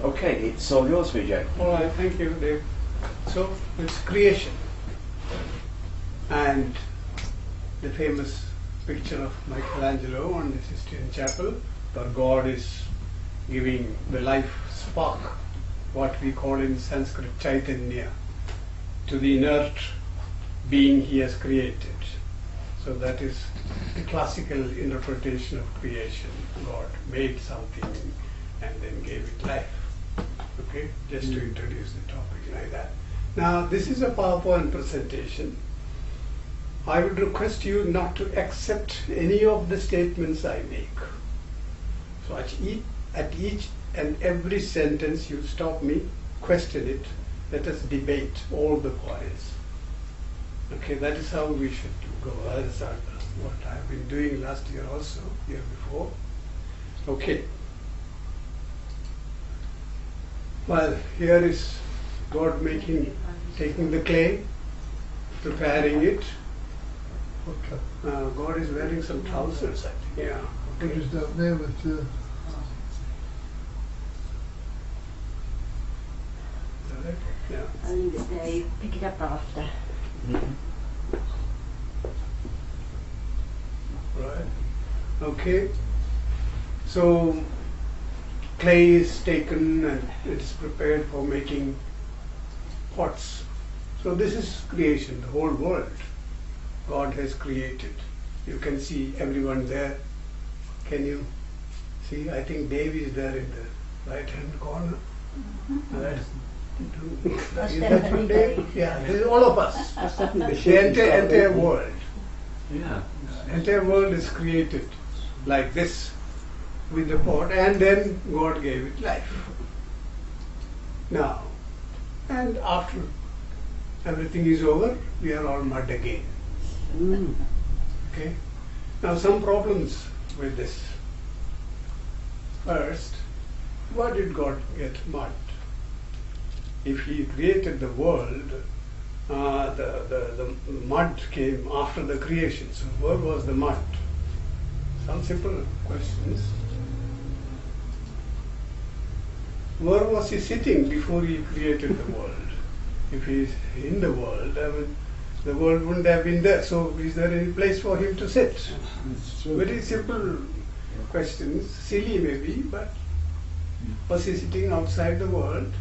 Okay, it's all yours, Vijay. All right, thank you, Dave. So it's creation, and the famous picture of Michelangelo on the Sistine Chapel, where God is giving the life spark, what we call in Sanskrit Chaitanya, to the inert being he has created. So that is the classical interpretation of creation. God made something and then gave it life. Okay, just to introduce the topic like that. Now, this is a PowerPoint presentation. I would request you not to accept any of the statements I make. So at each and every sentence you stop me, question it, let us debate all the points. Okay, that is how we should go. That is what I have been doing last year also, year before. Okay. Well, here is God taking the clay, preparing it. God is wearing some trousers, I think. Yeah. Okay. What is that there with Yeah. I'll leave it there, you pick it up after. Right. Okay. So clay is taken and it is prepared for making pots. So this is creation, the whole world God has created. You can see everyone there. Can you see? I think Dave is there in the right hand corner. That's That's is definitely Dave? Dave. Yeah, this is all of us. That's definitely The entire world. Yeah. The entire world is created like this with the pot, and then God gave it life. Now, and after everything is over, we are all mud again. Okay? Now, some problems with this. First, why did God get mud? If He created the world, the mud came after the creation. So where was the mud? Some simple questions. Where was He sitting before He created the world? If He is in the world, I mean, the world wouldn't have been there. So is there any place for Him to sit? Very simple questions, silly maybe, but was He sitting outside the world?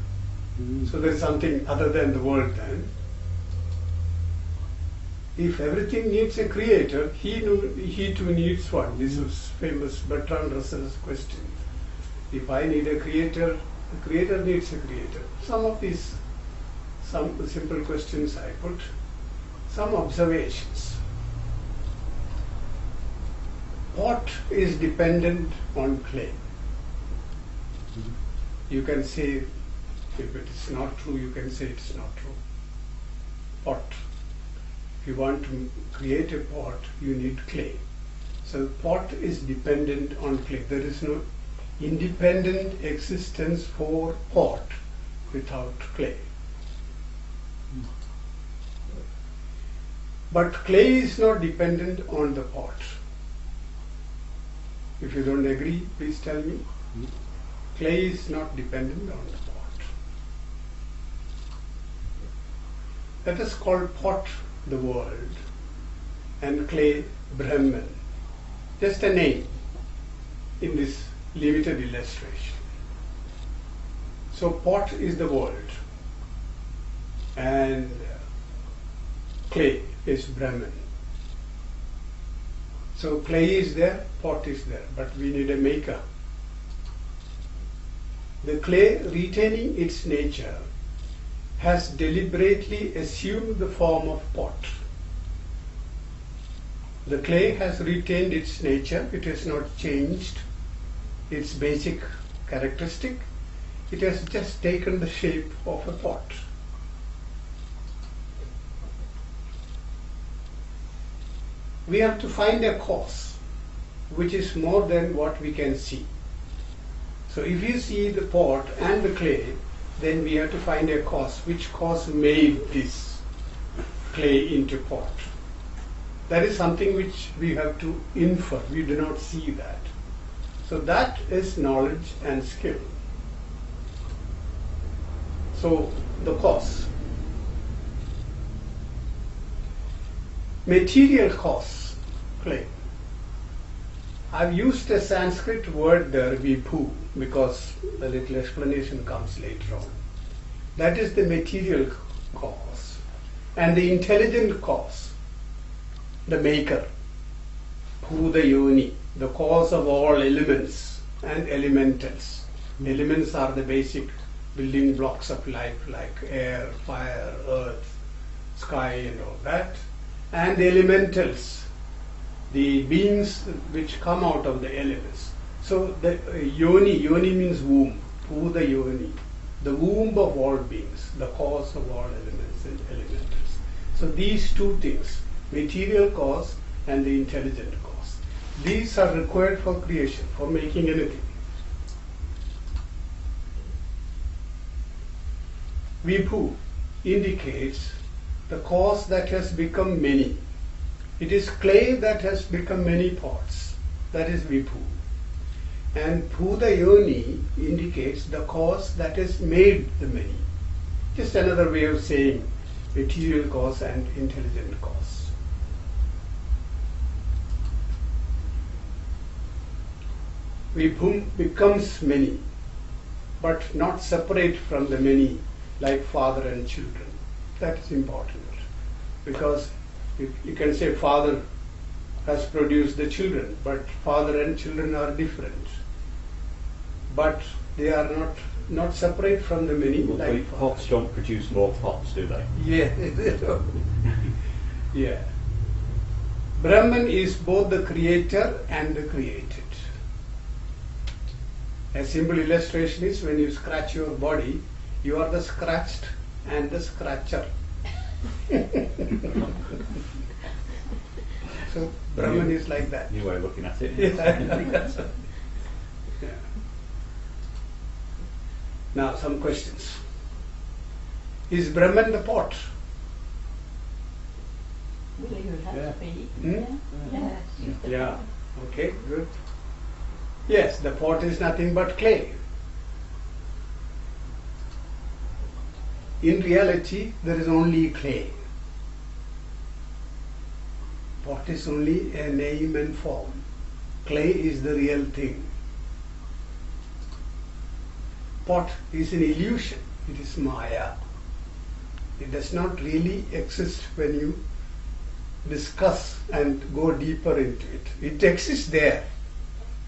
So there is something other than the world then. If everything needs a creator, he too needs one. This was famous Bertrand Russell's question. If I need a creator, the creator needs a creator. Some of these, some simple questions I put, some observations. Pot is dependent on clay. You can say, if it is not true, you can say it is not true. Pot. If you want to create a pot, you need clay. So pot is dependent on clay. There is no independent existence for pot without clay. But clay is not dependent on the pot. If you don't agree, please tell me. Clay is not dependent on the pot. Let us call pot the world and clay Brahman. Just a name in this limited illustration. So pot is the world and clay is Brahman. So clay is there, pot is there, but we need a maker. The clay, retaining its nature, has deliberately assumed the form of pot. The clay has retained its nature, it has not changed its basic characteristic, it has just taken the shape of a pot. We have to find a cause which is more than what we can see. So if you see the pot and the clay, then we have to find a cause. Which cause made this clay into pot? That is something which we have to infer. We do not see that. So that is knowledge and skill. So the cause. Material cause, clay. I've used a Sanskrit word there, vibhu, because the little explanation comes later on. That is the material cause. And the intelligent cause, the maker, bhuta yoni, the cause of all elements and elementals. Elements are the basic building blocks of life, like air, fire, earth, sky and all that. And the elementals, the beings which come out of the elements. So the yoni means womb, bhuta yoni, the womb of all beings, the cause of all elements and elementals. So these two things, material cause and the intelligent cause, these are required for creation, for making anything. Vibhu indicates the cause that has become many. It is clay that has become many pots. That is vibhu. And bhuta yoni indicates the cause that has made the many. Just another way of saying material cause and intelligent cause. Vibhu becomes many, but not separate from the many like father and children. That is important, because you can say father has produced the children, but father and children are different. But they are not separate from the many. Well, like pots don't produce more pots, do they? Yeah, they don't. Yeah. Brahman is both the creator and the created. A simple illustration is when you scratch your body, you are the scratched and the scratcher. So Brahman is like that. New way of looking at it. Yeah. Yeah. Now some questions. Is Brahman the pot? Will you have Yeah. to be? Hmm? Yes. Yeah. Okay, good. Yes, the pot is nothing but clay. In reality, there is only clay. Pot is only a name and form. Clay is the real thing. Pot is an illusion. It is Maya. It does not really exist when you discuss and go deeper into it. It exists there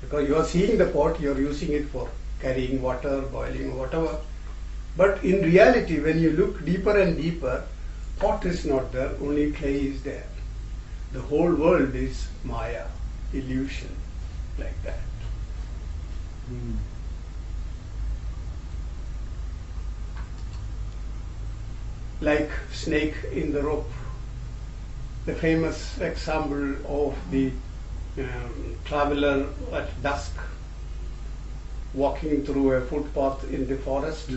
because you are seeing the pot, you are using it for carrying water, boiling, or whatever. But in reality, when you look deeper and deeper, pot is not there, only clay is there. The whole world is Maya, illusion, like that. Like snake in the rope. The famous example of the traveler at dusk walking through a footpath in the forest,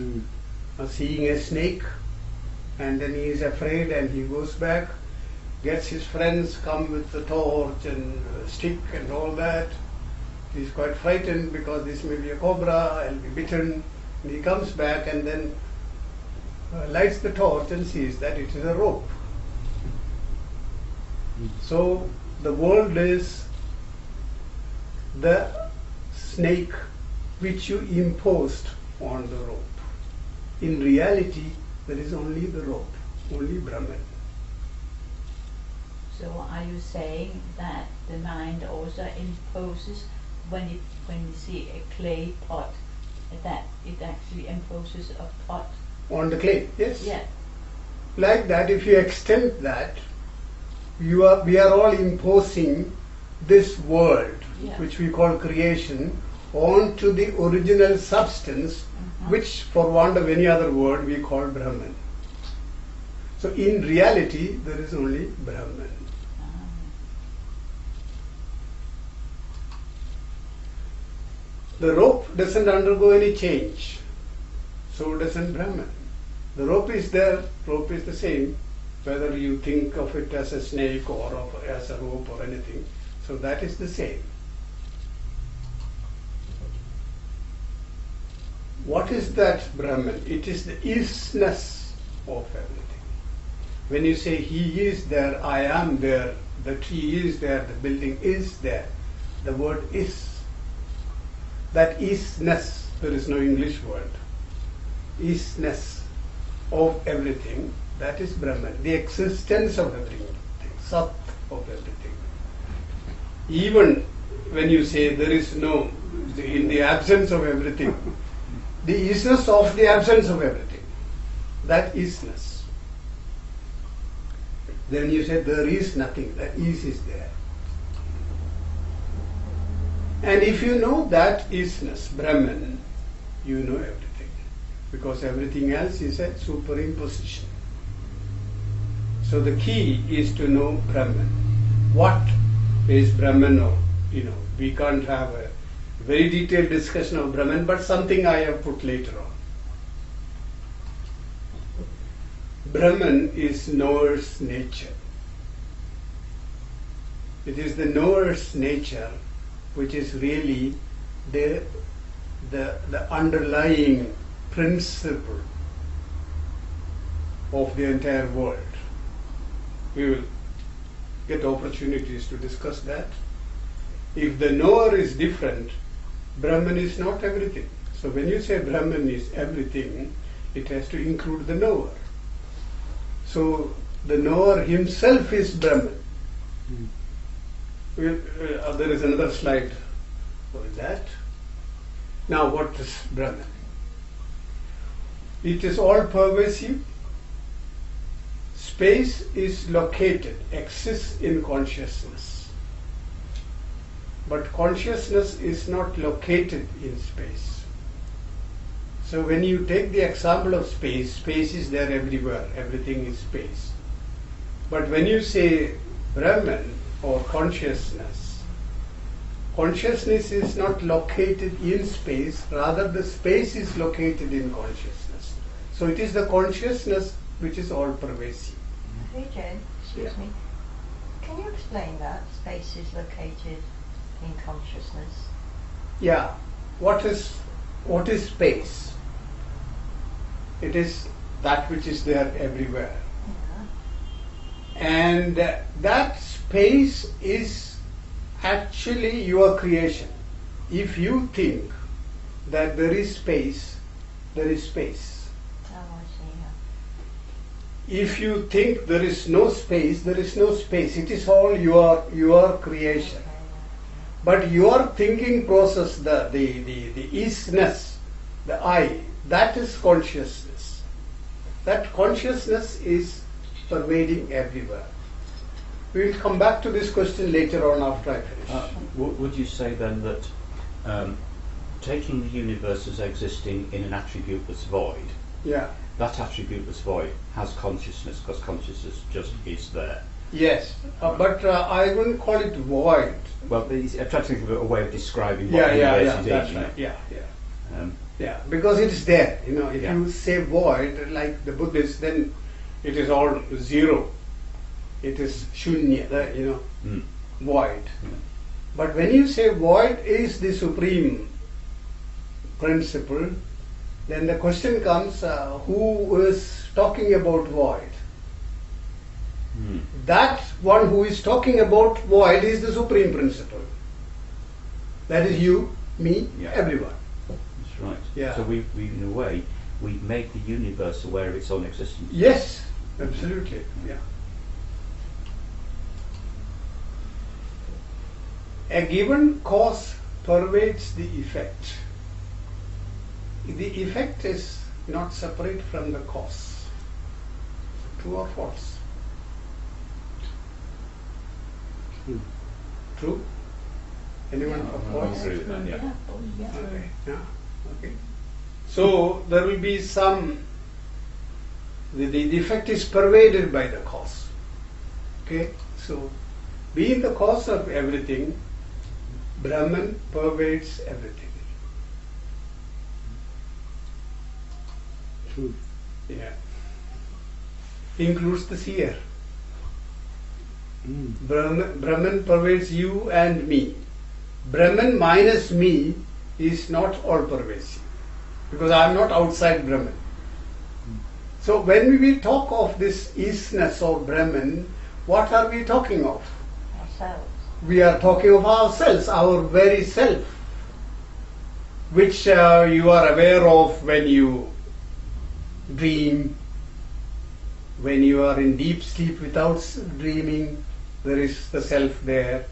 seeing a snake, and then he is afraid and he goes back, gets his friends, come with the torch and stick and all that. He is quite frightened because this may be a cobra, I'll be bitten. And he comes back and then lights the torch and sees that it is a rope. So the world is the snake which you imposed on the rope. In reality, there is only the rope, only Brahman. So are you saying that the mind also imposes when you see a clay pot, that it actually imposes a pot? On the clay, yes. Yeah. Like that, if you extend that, we are all imposing this world, Yeah. which we call creation, onto the original substance, which, for want of any other word, we call Brahman. So in reality, there is only Brahman. The rope doesn't undergo any change, so doesn't Brahman. The rope is there, rope is the same, whether you think of it as a snake or as a rope or anything. So that is the same. What is that Brahman? It is the isness of everything. When you say he is there, I am there, the tree is there, the building is there, the word is. That isness, there is no English word. Isness of everything, that is Brahman. The existence of everything, Sat of everything. Even when you say there is no, in the absence of everything, the isness of the absence of everything, that isness. Then you say there is nothing, that is there. And if you know that isness, Brahman, you know everything. Because everything else is a superimposition. So the key is to know Brahman. What is Brahman? Or, we can't have a very detailed discussion of Brahman, but something I have put later on. Brahman is knower's nature. It is the knower's nature which is really the underlying principle of the entire world. We will get opportunities to discuss that. If the knower is different, Brahman is not everything. So when you say Brahman is everything, it has to include the knower. So the knower himself is Brahman. There is another slide for that. Now what is Brahman? It is all pervasive. Space is located, exists in consciousness. But consciousness is not located in space. So when you take the example of space, space is there everywhere, everything is space. But when you say Brahman or consciousness, consciousness is not located in space, rather the space is located in consciousness. So it is the consciousness which is all pervasive. Vijay, excuse Yeah. me. Can you explain that space is located in consciousness? Yeah. What is space? It is that which is there everywhere. Yeah. And that space is actually your creation. If you think that there is space, there is space. Oh, I see. Yeah. If you think there is no space, there is no space. It is all your creation. Okay, yeah. But your thinking process, the isness, the I, that is consciousness. That consciousness is pervading everywhere. We will come back to this question later on after I finish. Would you say then that taking the universe as existing in an attribute that's void, Yeah. that attribute that's void has consciousness because consciousness just is there? Yes. But I wouldn't call it void. Well, I'm trying to think of a way of describing what the Yeah. universe is. That's you know. right. Yeah. Yeah, because it is there. If Yeah. you say void, like the Buddhists, then it is all zero. It is shunya, void. Yeah. But when you say void is the supreme principle, then the question comes, who is talking about void? That one who is talking about void is the supreme principle. That is you, me, Yeah. everyone. That's right. Yeah. So we in a way, we've made the universe aware of its own existence. Yes, absolutely. Yeah. A given cause pervades the effect. The effect is not separate from the cause. True or false? True? Anyone for I false? agree with that, yeah. Yeah. Okay. Yeah. Okay. So there will be some. The effect is pervaded by the cause. Okay. So, being the cause of everything, Brahman pervades everything. True. Yeah. Includes the seer. Brahman pervades you and me. Brahman minus me is not all pervasive. because I am not outside Brahman. So when we talk of this isness of Brahman, what are we talking of? Ourselves. We are talking of ourselves, our very self, which you are aware of when you dream, when you are in deep sleep without dreaming. There is the self there,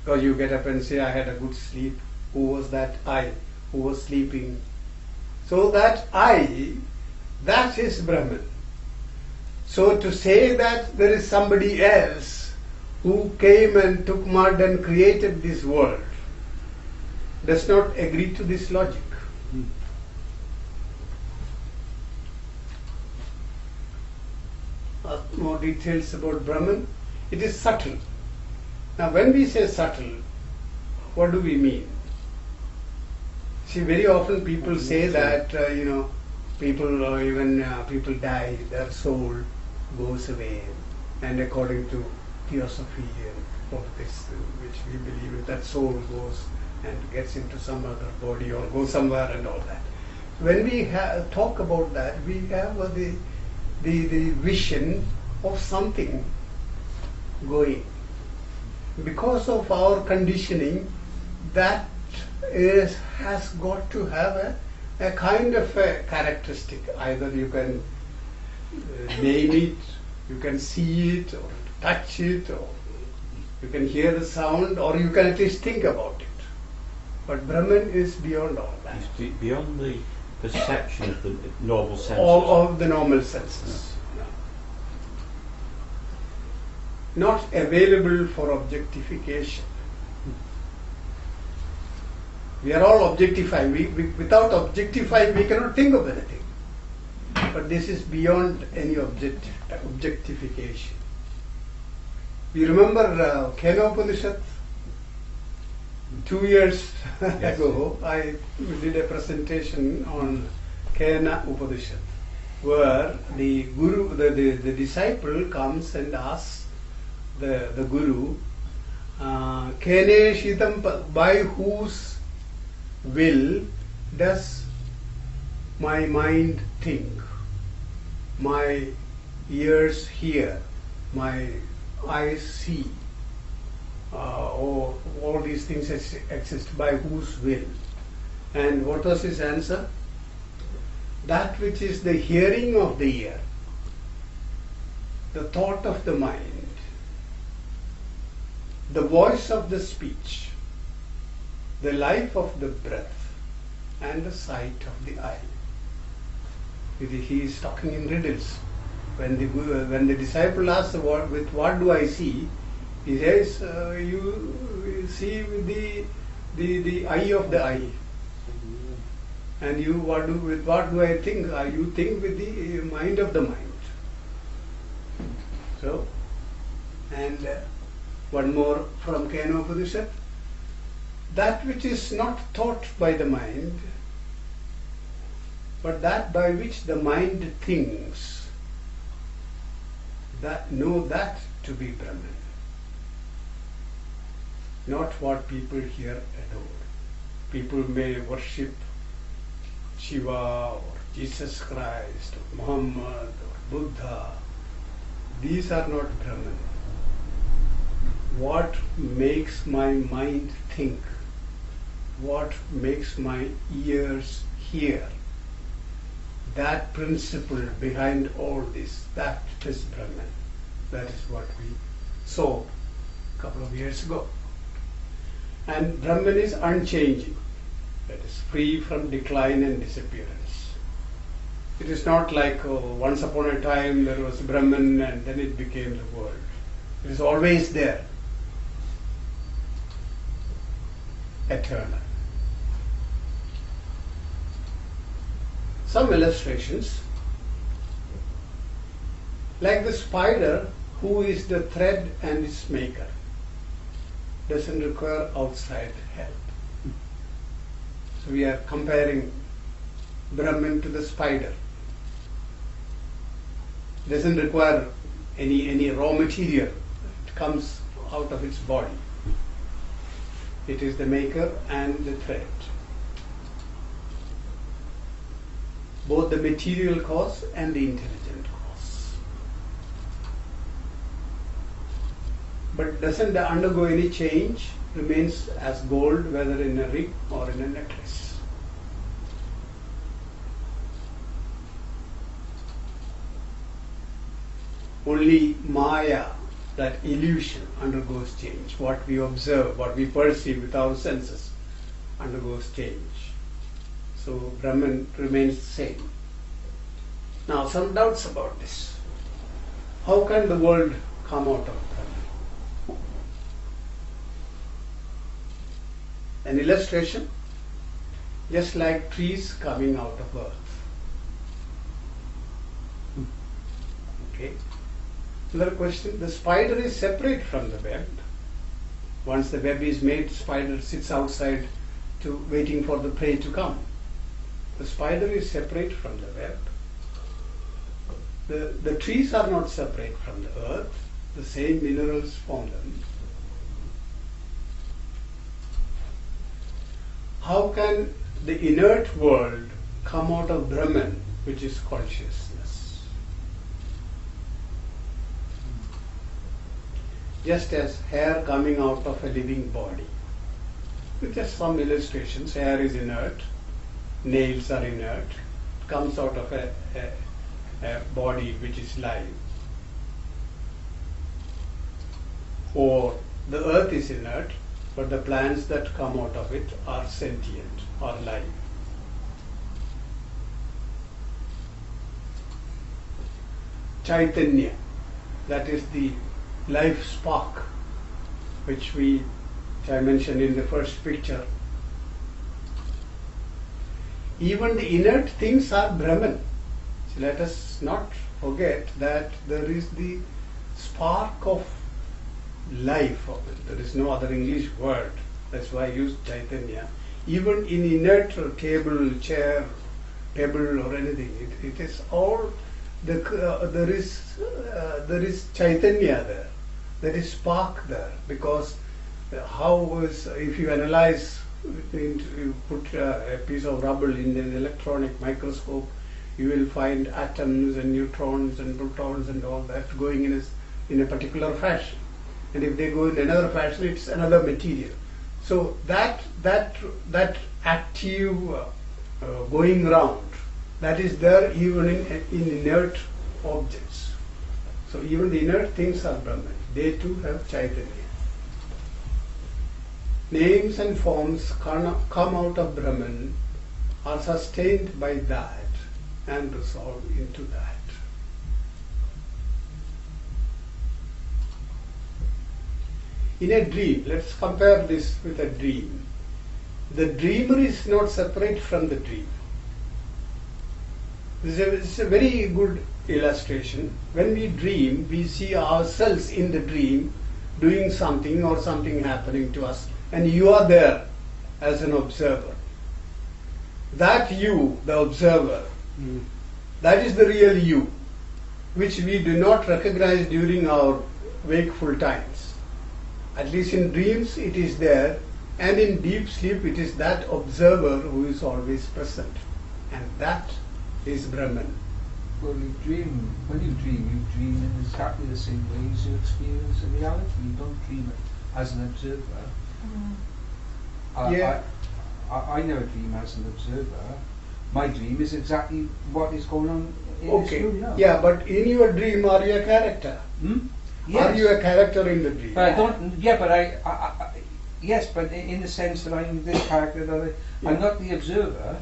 because you get up and say, I had a good sleep. Who was that? I, who was sleeping. So that I, that is Brahman. So to say that there is somebody else who came and took mud and created this world does not agree to this logic. More details about Brahman. It is subtle. Now when we say subtle, what do we mean? See, very often people say that, people, even people die, their soul goes away. And according to Theosophy and all this, which we believe in, that soul goes and gets into some other body or goes somewhere and all that. When we talk about that, we have the vision of something going. Because of our conditioning, that has got to have a kind of a characteristic. Either you can name it, you can see it, or touch it, or you can hear the sound, or you can at least think about it. But Brahman is beyond all that. It's beyond the perception of the normal senses. All of the normal senses. Not available for objectification. We are all objectified. Without objectifying, we cannot think of anything. But this is beyond any objectification. You remember Kena Upanishad? 2 years ago, I did a presentation on Kena Upanishad, where the guru, the disciple comes and asks the guru, Kene Shitam, by whose will does my mind think, my ears hear, my eyes see, or all these things exist, by whose will? And what was his answer? That which is the hearing of the ear, the thought of the mind, the voice of the speech, the life of the breath, and the sight of the eye. He is talking in riddles. When the disciple asks, with what do I see? He says, you see with the eye of the eye. And you, with what do I think? You think with the mind of the mind. So, and one more from Kena Upanishad. That which is not thought by the mind, but that by which the mind thinks, know that to be Brahman. Not what people here adore. People may worship Shiva or Jesus Christ or Muhammad or Buddha. These are not Brahman. What makes my mind think? What makes my ears hear? That principle behind all this, that is Brahman. That is what we saw a couple of years ago. And Brahman is unchanging. That is free from decline and disappearance. It is not like once upon a time there was Brahman and then it became the world. It is always there. Eternal. Some illustrations, like the spider, who is the thread and its maker, doesn't require outside help. So we are comparing Brahman to the spider. Doesn't require any raw material. It comes out of its body. It is the maker and the thread. both the material cause and the intelligent cause. But doesn't undergo any change, remains as gold, whether in a ring or in a necklace. Only Maya, that illusion, undergoes change. What we observe, what we perceive with our senses, undergoes change. So Brahman remains the same. Now, some doubts about this. How can the world come out of Brahman? An illustration, just like trees coming out of earth. Okay. Another question, the spider is separate from the web. Once the web is made, spider sits outside waiting for the prey to come. The spider is separate from the web. The trees are not separate from the earth. The same minerals form them. How can the inert world come out of Brahman, which is consciousness? Just as hair coming out of a living body. With just some illustrations, hair is inert, nails are inert, comes out of a body which is live. Or the earth is inert, but the plants that come out of it are sentient or live. Chaitanya, that is the life spark, which I mentioned in the first picture. Even the inert things are Brahman. So let us not forget that there is the spark of life of it. There is no other English word. That's why I used Chaitanya. Even in inert table, chair, pebble or anything, it is all there is Chaitanya there. There is spark there, because if you analyze, you put a piece of rubber in an electronic microscope, you will find atoms and neutrons and protons and all that going in a particular fashion. And if they go in another fashion, it's another material. So that active going round, that is there even in inert objects. So even the inert things are Brahman. They too have Chaitanya. Names and forms come out of Brahman, are sustained by that and resolve into that. In a dream, let's compare this with a dream. The dreamer is not separate from the dream. This is a very good illustration. When we dream, we see ourselves in the dream doing something or something happening to us, and you are there as an observer. That you, the observer, that is the real you, which we do not recognize during our wakeful times. At least in dreams it is there, and in deep sleep it is that observer who is always present, and that is Brahman. Well, when you dream in exactly the same way as you experience in reality. You don't dream it as an observer. I never dream as an observer. My dream is exactly what is going on in this room now. Yeah, but in your dream, are you a character? Yes. Are you a character in the dream? But I don't. Yeah, but yes, but in the sense that I'm this character, I'm not the observer.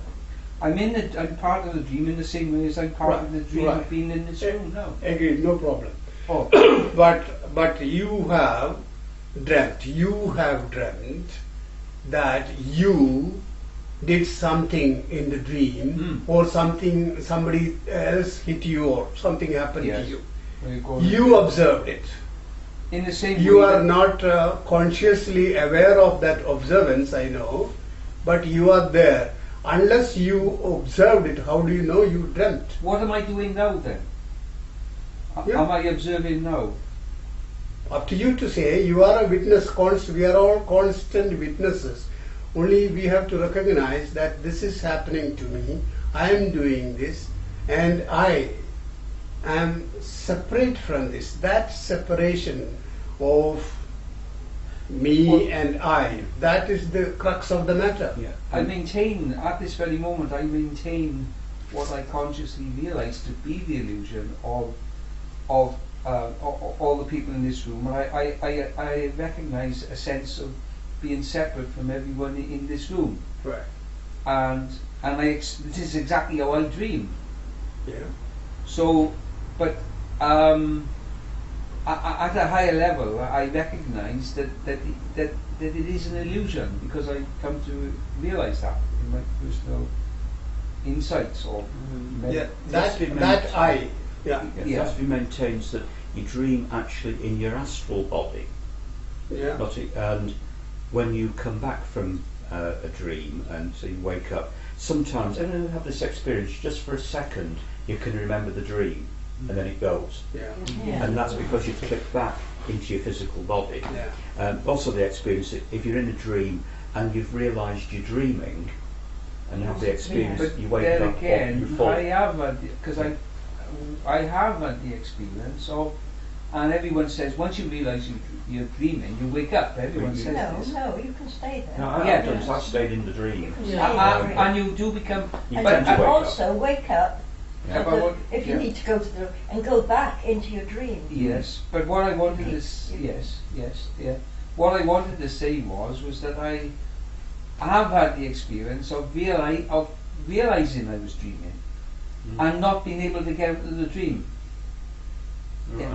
I'm part of the dream in the same way as I'm part of the dream of being in this room now. Agreed, no problem. Oh. but you have dreamt that you did something in the dream, or somebody else hit you, or something happened to you. You observed it. In the same you way are not consciously aware of that observance, I know, but you are there. Unless you observed it, how do you know you dreamt? What am I doing now then? Am I observing now? Up to you to say. You are a witness. We are all constant witnesses. Only we have to recognize that this is happening to me. I am doing this, and I am separate from this. That separation of me and I, that is the crux of the matter. Yeah. I maintain, at this very moment, I maintain what I consciously realise to be the illusion of all the people in this room. I recognise a sense of being separate from everyone in this room. Right. And this is exactly how I dream. Yeah. So, but at a higher level, I recognise that it is an illusion, because I come to realise that in my personal insights or Yeah. Philosophy That I. Yeah. Yeah. Philosophy maintains that you dream actually in your astral body, Yeah. not and when you come back from a dream and so you wake up, sometimes, I don't know, have this experience, just for a second you can remember the dream and then it goes. Yeah. Yeah. And that's because you've clicked back into your physical body. Yeah. Also the experience, that if you're in a dream and you've realised you're dreaming and you have the experience, But you wake there up, again, you fall. I have had, because I have had the experience of, and everyone says once you realise you're dreaming, you wake up. Everyone says No, this. no, you can stay there. No, I Yeah. have done, so I stayed in the You dream. can stay And, there. and you do become. You And tend to you wake up. also wake up Yeah, but what- if you yeah. need to go to the and go back into your dream. Yes, but what I wanted to What I wanted to say was that I have had the experience of realizing I was dreaming and not being able to get out of the dream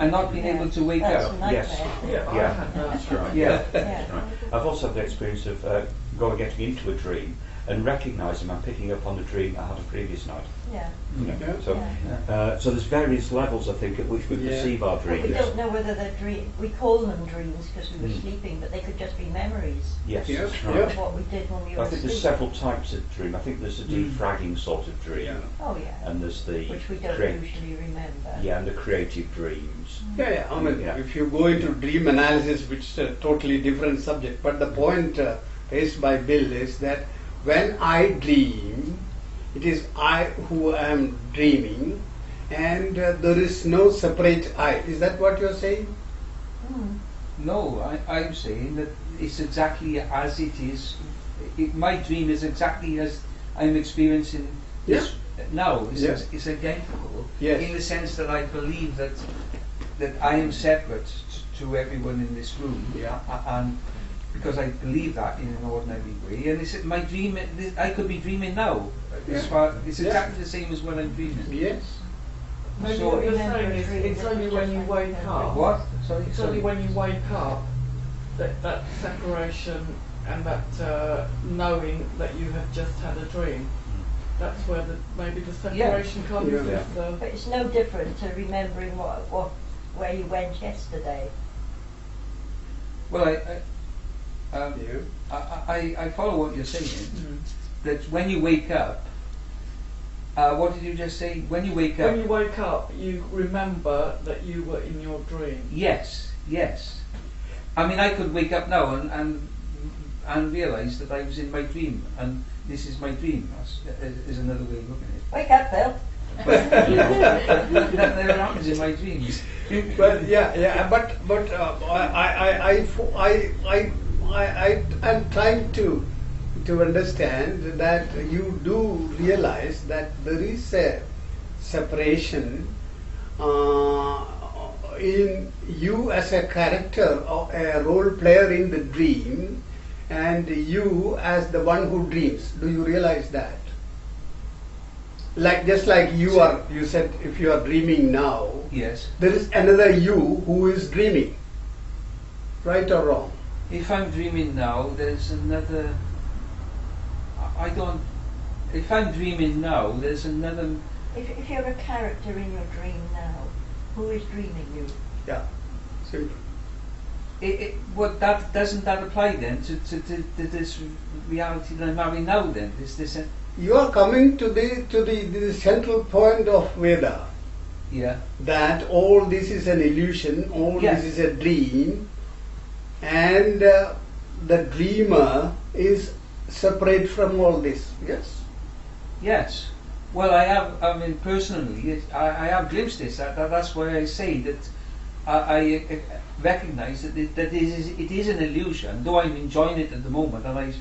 and not being able to wake That's up. a Yes. nightmare. Yeah, that's right. Yeah. That's right. I've also had the experience of getting into a dream and recognising I'm picking up on the dream I had a previous night. Yeah. You know, Yeah. so, so there's various levels, I think, at which we Yeah. perceive our But dreams. we don't know whether they're we call them dreams because we were Mm. sleeping, but they could just be memories Yes, Yeah. that's right. Yeah. of what we did when we were I think there's asleep. several types of dream. I think there's a defragging sort of dream, Yeah. Oh yeah. and there's the Which we don't create- usually remember. and the creative dreams. Yeah, yeah. I mean, Yeah. if you go into dream analysis, which is a totally different subject, but the point raised by Bill is that when I dream, it is I who am dreaming, and there is no separate I. Is that what you're saying? Mm. No, I'm saying that it's exactly as it is. My dream is exactly as I'm experiencing this now. It's identical Yes. in the sense that I believe that I am separate to everyone in this room, Yeah. and because I believe that in an ordinary way, and it's my dream. I could be dreaming now. It's exactly the same as when I'm dreaming. Yes. Maybe So- what you're Remember saying a is dream it's that only was when just you like wake a up. What? Sorry. It's only when you wake up that separation and that knowing that you have just had a dream. That's where maybe the separation comes. Yeah. With the, But it's no different to remembering where you went yesterday. Well, Yeah. I follow what you're saying. That when you wake up, what did you just say? When you wake up. when you wake up, you remember that you were in your dream. Yes. I mean, I could wake up now and realise that I was in my dream, and this is my dream. Is another way of looking at Wake up, Bill. it. That never happens in my dreams. But but I am trying to understand that you do realize that there is a separation in you as a character or a role player in the dream, and you as the one who dreams. Do you realize that? Just like you said, if you are dreaming now, Yes. there is another you who is dreaming. Right or wrong? If I'm dreaming now, there's another. I don't. If I'm dreaming now, there's another. If you're a character in your dream now, who is dreaming you? Yeah. Simple. What that doesn't that apply then to this reality that I'm having now? Then is this a, You are coming to the central point of Veda, yeah. that all this is an illusion, all Yes. this is a dream, and the dreamer is separate from all this. Yes. Yes. Well, I have. I mean, personally, I have glimpsed this. That's why I say that I recognise that it is an illusion. Though I'm enjoying it at the moment, and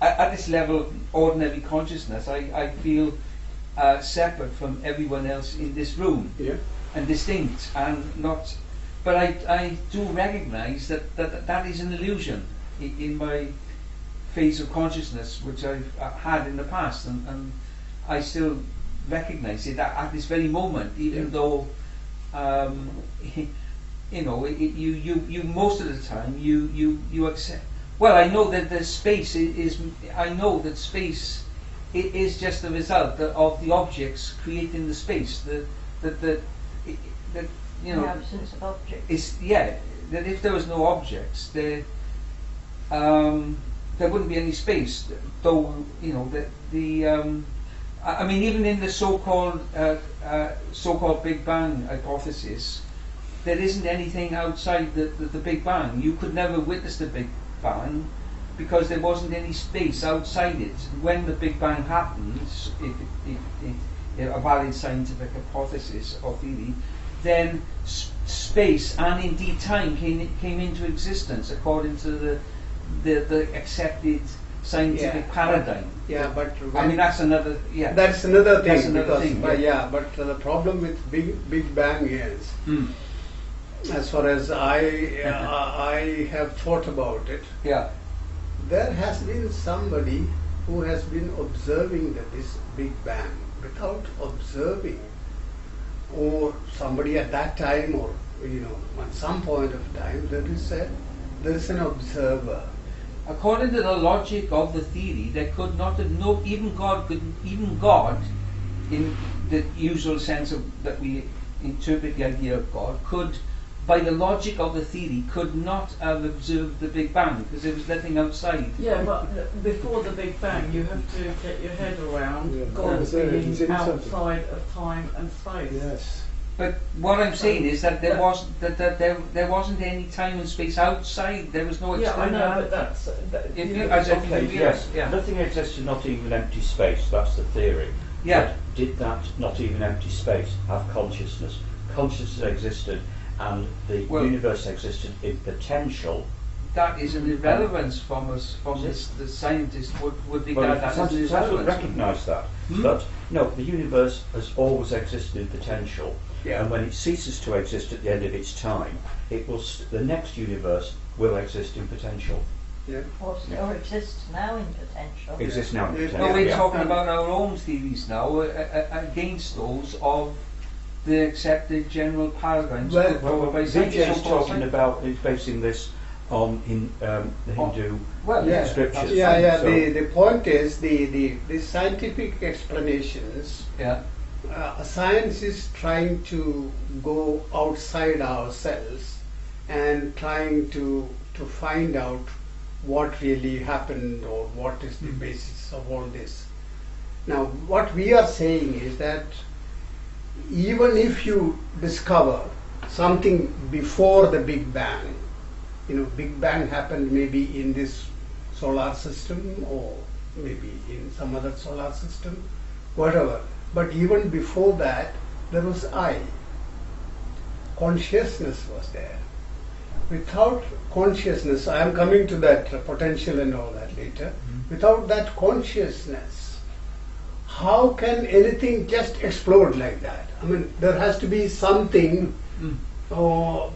at this level of ordinary consciousness, I feel separate from everyone else in this room, Yeah. and distinct, and not. But I do recognise that is an illusion in my phase of consciousness, which I've had in the past, and I still recognise it at this very moment, even though you know, you most of the time you accept. Well, I know that the space I know that space is just the result of the objects creating the space. That you know, The absence of objects. that if there was no objects, there wouldn't be any space. Though, you know, I mean, even in the so-called Big Bang hypothesis, there isn't anything outside the Big Bang. You could never witness the Big Bang because there wasn't any space outside it. When the Big Bang happens, if a valid scientific hypothesis or theory, then space and indeed time came into existence according to the accepted scientific paradigm. Yeah, but I mean, that's another. Yeah, that's another thing. That's another because, thing, but the problem with Big Bang is, as far as I have thought about it, yeah, there has been somebody who has been observing this Big Bang without observing, or somebody at that time, or you know, at some point of time, there is an observer. According to the logic of the theory, there could not have even God, in the usual sense of that we interpret the idea of God, could, by the logic of the theory, could not have observed the Big Bang because there was nothing outside. Yeah, but before the Big Bang, you have to get your head around God He's in being outside something. of time and space. Yes. But what I'm saying is that there wasn't any time and space outside. There was no Yeah, I external. know, but that's. If you- know, as if Okay, you yes, yeah. nothing existed, not even empty space, that's the theory. Yeah. But did that not even empty space have consciousness? Consciousness existed and the Well- universe existed in potential. That is an irrelevance from us, from Yes. the scientist would regard Well, that as science an would irrelevance. recognise that. But no, the universe has always existed in potential. Yeah. And when it ceases to exist at the end of its time, the next universe will exist in potential. Yeah. Or exists now in potential. Exists now in Yeah. potential. No, we're yeah. talking about our own theories now against those of the accepted general paradigms Well, put forward by Vijay is scientists. talking about, he's basing this on the Hindu Well, yeah, scriptures. Yeah. So- The point is the scientific explanations. yeah, Science is trying to go outside ourselves and trying to find out what really happened or what is the basis of all this. Now, what we are saying is that even if you discover something before the Big Bang, Big Bang happened maybe in this solar system or maybe in some other solar system, whatever. But even before that, there was I. Consciousness was there. Without consciousness, I am coming to that potential and all that later. Without that consciousness, how can anything just explode like that? I mean, there has to be something. What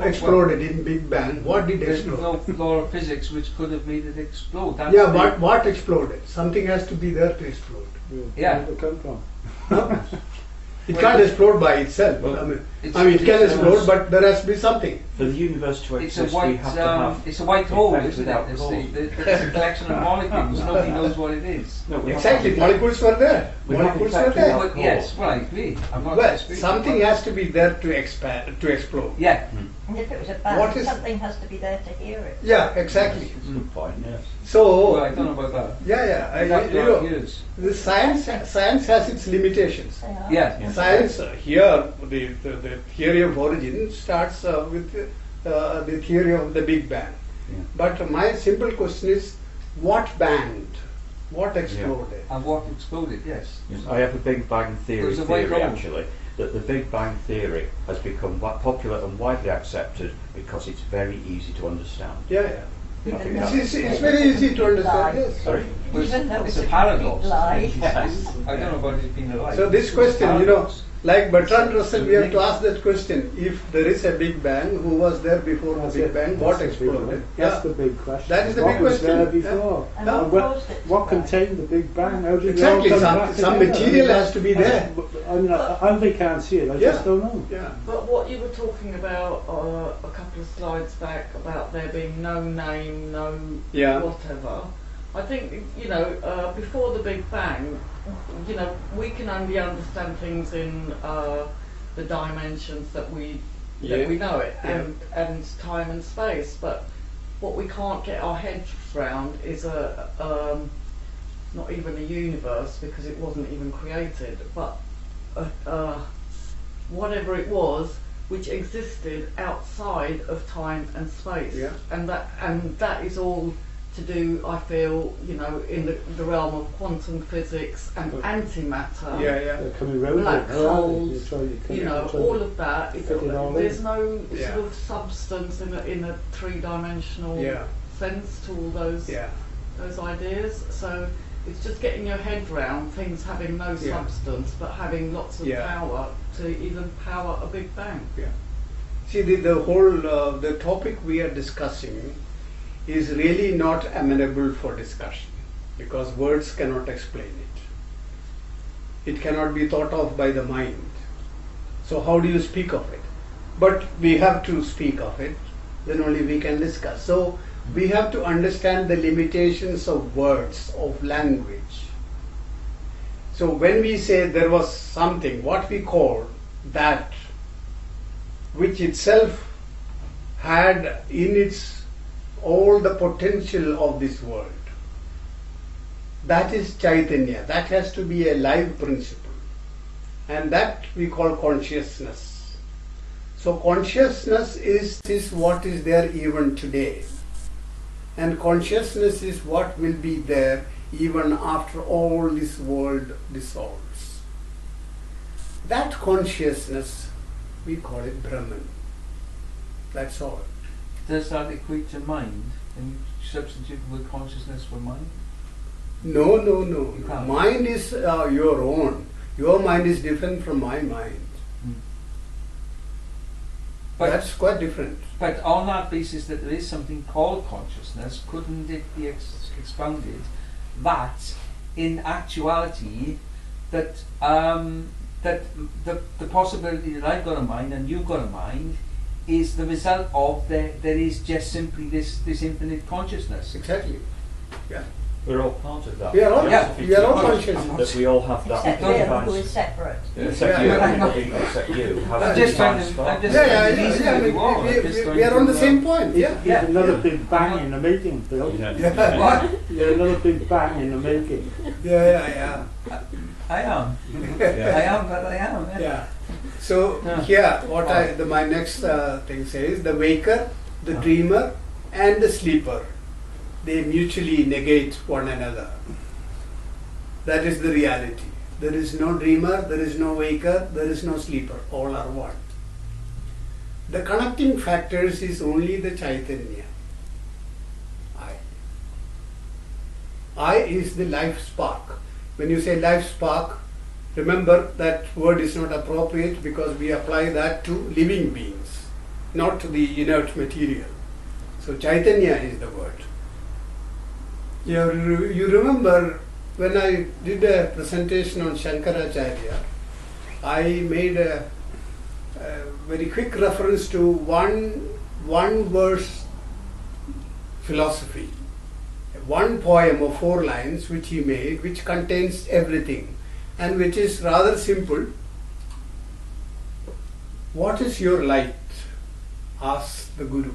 exploded in Big Bang? What did there's explode? no law of physics which could have made it explode. That's Yeah, the- what exploded? Something has to be there to explode. Yeah. Where did it come from? It can't explode by itself. Well, I mean, it's- it can explode, but there has to be something. For the universe to It's a exist, we white, have to have. it's a white hole, effect isn't without it? It's, cause. it's a collection of molecules. Nobody knows what it is. No, we have Exactly, to have- molecules were there. We have Molecules in were fact there. without But yes, well, I agree. I'm not Well, disputing. something has to be there to expand, to explode. Yeah. And if it was a What bang, is- something has to be there to hear it. Yeah, exactly. That's a good point, yes. So, Well, I don't know about that. yeah. That's years. The science has its limitations. They are. Yeah. Yeah. Science here, the theory of origin starts with the theory of the Big Bang. Yeah. But my simple question is, what banged? What exploded? And what exploded, yes. Yes, I have a Big Bang There's a theory way wrong. actually, that the Big Bang theory has become popular and widely accepted because it's very easy to understand. Yeah, yeah. I think It's very easy to understand. Yes. Sorry? Even though It's it's a paradox. lie. Yes. I don't know about it being a lie. So this question, like Bertrand Russell, we have to ask that question. If there is a Big Bang, who was there before the Big Bang? What exploded? That's the big question. That is the what big was question. there before? And Yeah. what caused it? What contained the Big Bang? How did it all Exactly. come back Some together? material has to be there. I can't see it. I Yeah. just don't know. Yeah. But what you were talking about a couple of slides back about there being no name, no Yeah. whatever, I think, before the Big Bang, we can only understand things in the dimensions that we know it, Yeah. and time and space. But what we can't get our heads round is not even a universe, because it wasn't even created, but whatever it was, which existed outside of time and space. Yeah. And that is all to do, I feel, in the realm of quantum physics and antimatter. Yeah, yeah. They're coming round Black it, aren't holes, they? all of that. fit it all There's in. no Yeah. sort of substance in a three-dimensional Yeah. sense to all those Yeah. those ideas. So it's just getting your head round things having no Yeah. substance but having lots of Yeah. power to even power a Big Bang. Yeah. See, the whole the topic we are discussing is really not amenable for discussion, because words cannot explain it. It cannot be thought of by the mind. So how do you speak of it? But we have to speak of it, then only we can discuss. So we have to understand the limitations of words, of language. So when we say there was something, what we call that, which itself had in its all the potential of this world, that is Chaitanya. That has to be a live principle, and that we call consciousness. So consciousness is what is there even today, and consciousness is what will be there even after all this world dissolves. That consciousness, we call it Brahman. That's all. Does that equate to mind? And you substitute the word consciousness for mind? No. You can't. Mind is your own. Your mind is different from my mind. But, That's quite different. but on that basis that there is something called consciousness, couldn't it be expounded that in actuality that that the possibility that I've got a mind and you've got a mind is the result of there is just simply this infinite consciousness. Exactly. Yeah. We're all part of that. We are all, philosophy we are all too, conscious. that we all have that. Except him, who is separate. Except you, everybody except you. Have I'm that just trying divine to. spark. I'm just Yeah. We are on the same point. Yeah. It's another big bang in the making, Bill. Yeah. What? You're another big bang in the making. Yeah. I am. Yeah. I am, but I am. Yeah. Yeah. So here, what my next thing says, the waker, the dreamer, and the sleeper, they mutually negate one another. That is the reality. There is no dreamer, there is no waker, there is no sleeper. All are one. The connecting factors is only the Chaitanya. I is the life spark. When you say life spark, remember that word is not appropriate because we apply that to living beings, not to the inert material. So Chaitanya is the word. You remember when I did a presentation on Shankaracharya, I made a very quick reference to one verse philosophy, one poem of 4 lines which he made, which contains everything and which is rather simple. What is your light? Asks the Guru.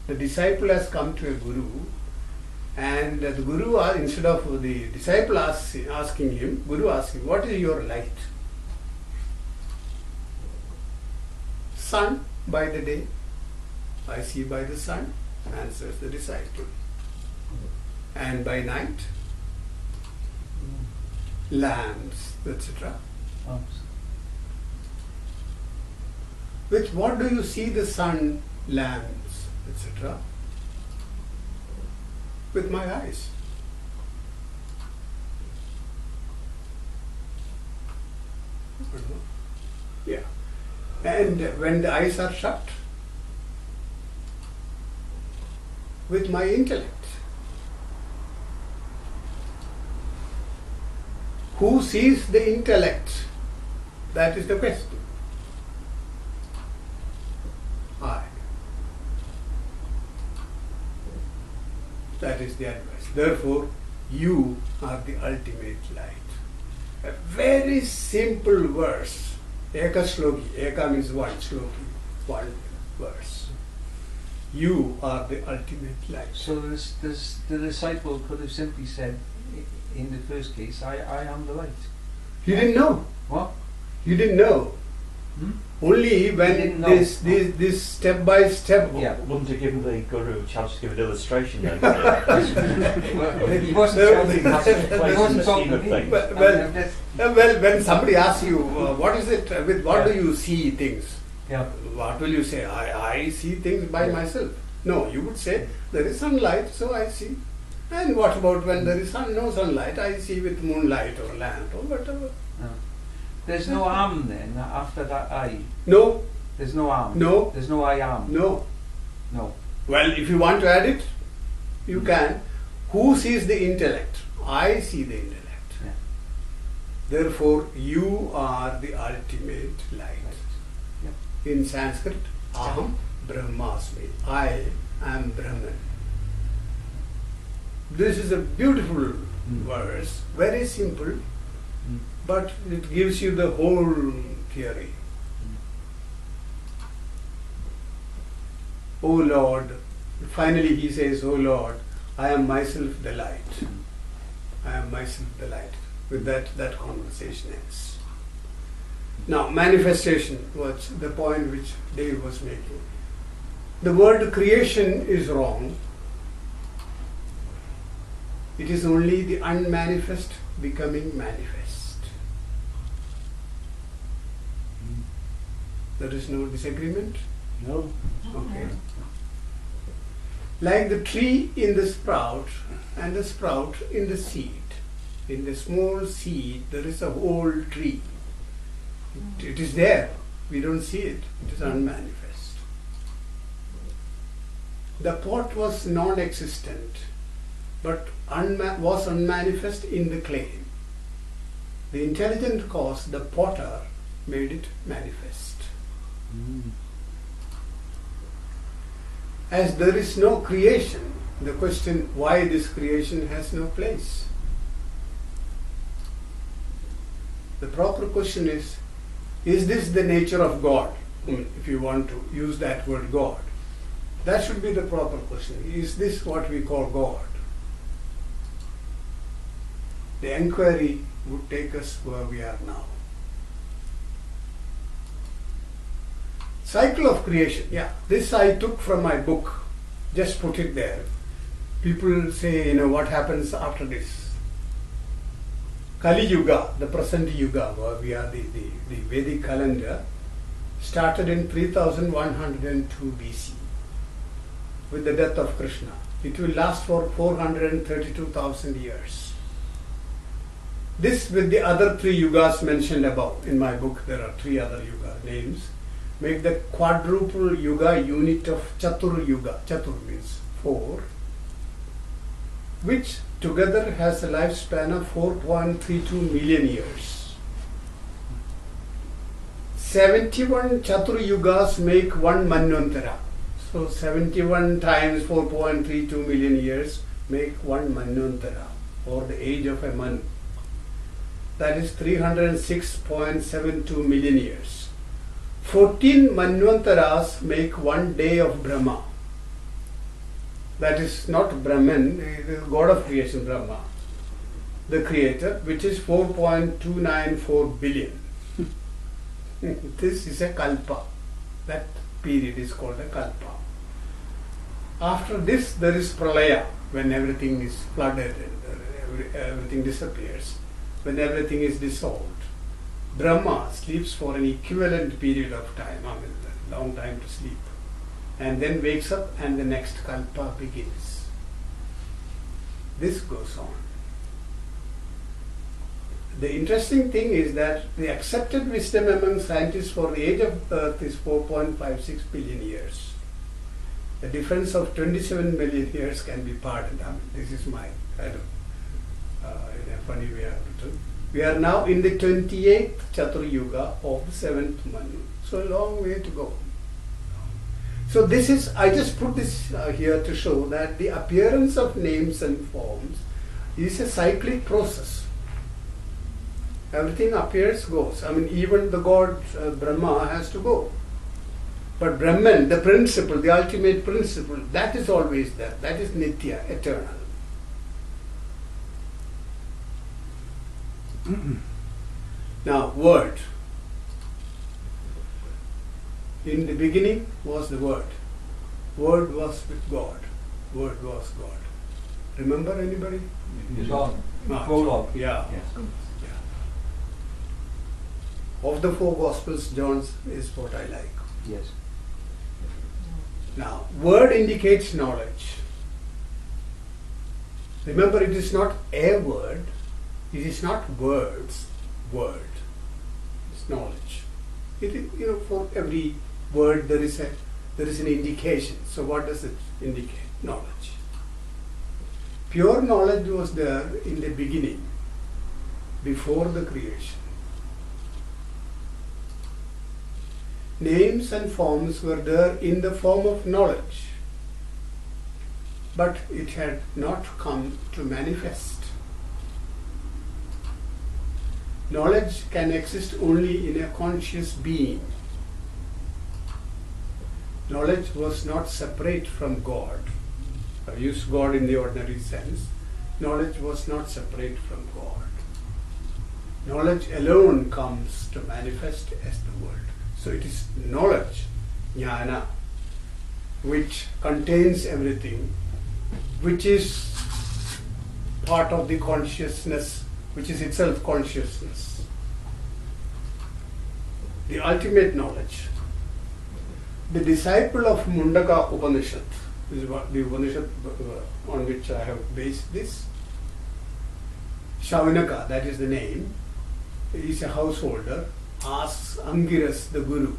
The disciple has come to a Guru, and the Guru, instead of the disciple asking him, Guru asks him, what is your light? Sun by the day. I see by the sun, answers the disciple. And by night? lamps, etc. Lamps. With what do you see the sun, lamps, etc.? With my eyes. Yeah. And when the eyes are shut, with my intellect. Who sees the intellect? That is the question. I. That is the advice. Therefore, you are the ultimate light. A very simple verse. Eka shloki. Eka means one shloki. One verse. You are the ultimate light. So the disciple could have simply said, in the first case, I am the light. You didn't know. What? You didn't know. Only when this step by step. Yeah. Wouldn't have given the guru a chance to give an illustration then. He wasn't Scheme of things. Well, when somebody asks you, what is it, with what do you see things? Yeah. What will you say? I see things by myself. No, you would say, there is sunlight, so I see. And what about when there is no sunlight? I see with moonlight or lamp or whatever. There's no am then after that I. No. There's no am. No. There's no I am. No. No. Well, if you want to add it, you can. Who sees the intellect? I see the intellect. Yeah. Therefore, you are the ultimate light. Yeah. In Sanskrit, Aham Brahmasmi. I am Brahman. This is a beautiful verse, very simple, but it gives you the whole theory. O Lord, finally he says, O Lord, I am myself the light. I am myself the light. With that conversation ends. Now, manifestation was the point which Dave was making. The word creation is wrong. It is only the unmanifest becoming manifest. There is no disagreement? No. Okay. Like the tree in the sprout and the sprout in the seed. In the small seed, there is a whole tree. It is there. We don't see it. It is unmanifest. The pot was non-existent, but was unmanifest in the clay. The intelligent cause, the potter, made it manifest. As there is no creation, the question why this creation has no place. The proper question is this the nature of God? If you want to use that word God. That should be the proper question. Is this what we call God? The enquiry would take us where we are now. Cycle of creation. Yeah, this I took from my book. Just put it there. People say, what happens after this? Kali Yuga, the present Yuga, where we are the Vedic calendar, started in 3102 BC with the death of Krishna. It will last for 432,000 years. This with the other 3 yugas mentioned above. In my book there are 3 other yuga names. Make the quadruple yuga unit of Chatur Yuga. Chatur means 4, which together has a lifespan of 4.32 million years. 71 Chatur Yugas make 1 Manvantara. So 71 times 4.32 million years make 1 Manvantara, or the age of a Manu. That is 306.72 million years. 14 Manvantaras make 1 day of Brahma. That is not Brahman, it is God of creation, Brahma, the creator, which is 4.294 billion. This is a kalpa. That period is called a kalpa. After this, there is pralaya, when everything is flooded and everything disappears. when everything is dissolved. Brahma sleeps for an equivalent period of time, I mean, a long time to sleep, and then wakes up and the next kalpa begins. This goes on. The interesting thing is that the accepted wisdom among scientists for the age of Earth is 4.56 billion years. The difference of 27 million years can be pardoned. I mean, this is my kind of in a funny way I have to. We are now in the 28th Chatur Yuga of the 7th Manu. So a long way to go. So this is, I just put this here to show that the appearance of names and forms is a cyclic process. Everything appears, goes. I mean, even the god Brahma has to go. But Brahman, the principle, the ultimate principle, that is always there. That is Nitya, eternal. Now, word. In the beginning was the word. Word was with God. Word was God. Remember anybody? John. Mark. Prologue. Yeah. Yes. Of the four Gospels, John's is what I like. Yes. Now, word indicates knowledge. Remember, it is not a word. It is not words. Word. It's knowledge. It is, for every word there is an indication. So, what does it indicate? Knowledge. Pure knowledge was there in the beginning, before the creation. Names and forms were there in the form of knowledge, but it had not come to manifest. Knowledge can exist only in a conscious being. Knowledge was not separate from God. I use God in the ordinary sense. Knowledge was not separate from God. Knowledge alone comes to manifest as the world. So it is knowledge, jnana, which contains everything, which is part of the consciousness, which is itself consciousness. The ultimate knowledge. The disciple of Mundaka Upanishad, this is what the Upanishad on which I have based this. Shaunaka, that is the name, is a householder, asks Angiras, the Guru,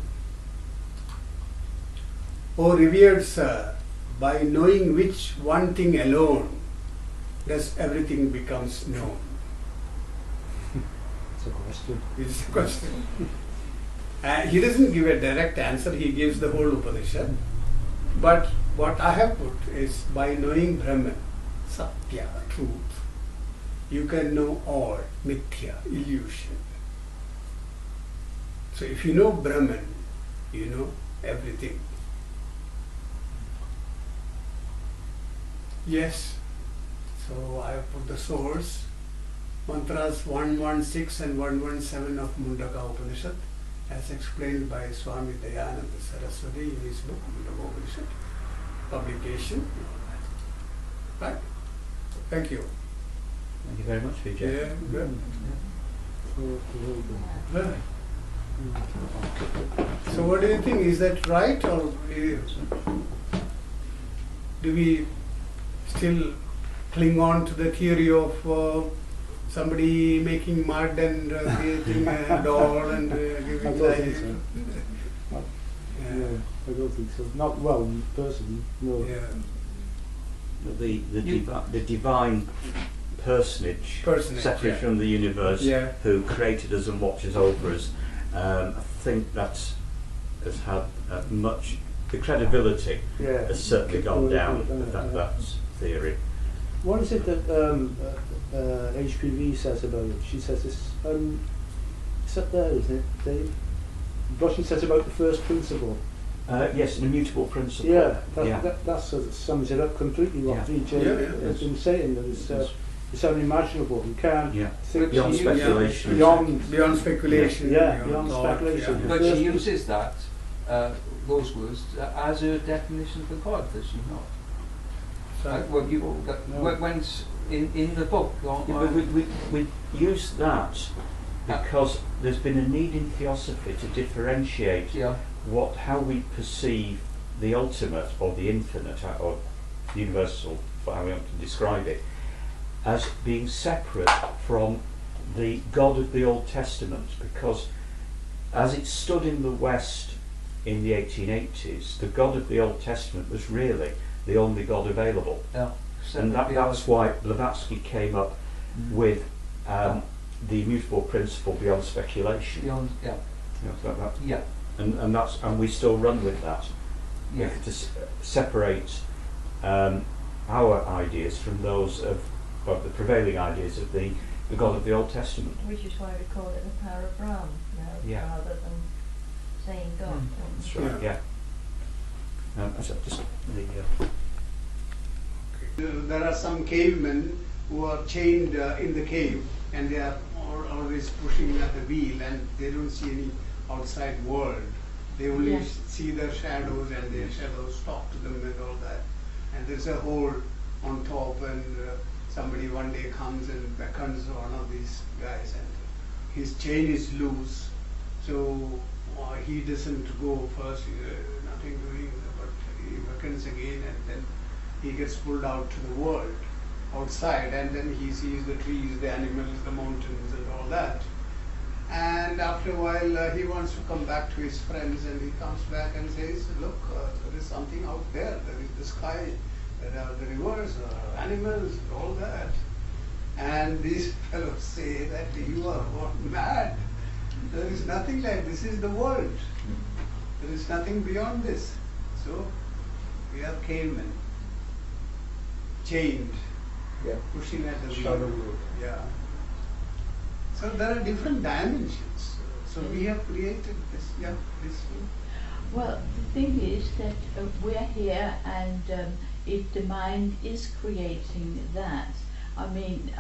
"O revered sir, by knowing which one thing alone does everything becomes known?" That's a question. It's a question. He doesn't give a direct answer, he gives the whole Upanishad. But what I have put is, by knowing Brahman, Satya, truth, you can know all, Mithya, illusion. So if you know Brahman, you know everything. Yes. So I have put the source, mantras 116 and 117 of Mundaka Upanishad, as explained by Swami Dayananda Saraswati in his book Mundaka Upanishad, publication. Right? Thank you. Thank you very much, Vijay. Yeah, good. Right. So what do you think? Is that right, or do we still cling on to the theory of somebody making mud and creating a doll and giving I don't life? think so. Yeah. I don't think so. Not well, personally, no. Yeah. The divine personage separate yeah. from the universe, Yeah. who created us and watches over us. I think that has had much, the credibility Yeah. has certainly gone down Yeah. with that theory. What is it that HPV says about it? She says this. It's up there, isn't it, Dave? What she says about the first principle. Yes, an immutable principle. Yeah, Yeah. that sums it up completely. What Yeah. Vijay has been saying, that it's unimaginable. You can't Yeah. think Beyond speculation. Beyond speculation. beyond thought, speculation. yeah. But she uses those words as her definition for God, does she not? Well, you when's in the book. Yeah, but we use that because there's been a need in Theosophy to differentiate how we perceive the ultimate or the infinite or the universal, for how we want to describe it, as being separate from the God of the Old Testament, because as it stood in the West in the 1880s, the God of the Old Testament was really the only God available. Yeah. And that's why Blavatsky came up with the immutable principle beyond speculation. Beyond, yeah. Yeah. And we still run with that. Yeah. To separate our ideas from those of the prevailing ideas of the God of the Old Testament. Which is why we call it the power of Brahm, rather than saying God. That's right. Yeah. There are some cavemen who are chained in the cave, and they are always pushing at the wheel, and they don't see any outside world. They only see their shadows, and their shadows talk to them and all that. And there's a hole on top, and somebody one day comes and beckons one of these guys, and his chain is loose, so he doesn't go first, nothing doing, but he beckons again, and then he gets pulled out to the world outside, and then he sees the trees, the animals, the mountains, and all that. And after a while, he wants to come back to his friends, and he comes back and says, look, there is something out there. There is the sky, there are the rivers, animals, all that. And these fellows say that you are mad. There is nothing like this. Is the world. There is nothing beyond this. So we are cavemen, chained, pushing at the wheel. Yeah. So there are different dimensions. So we have created this. Yeah, this. Well, the thing is that we're here, and if the mind is creating that, I mean,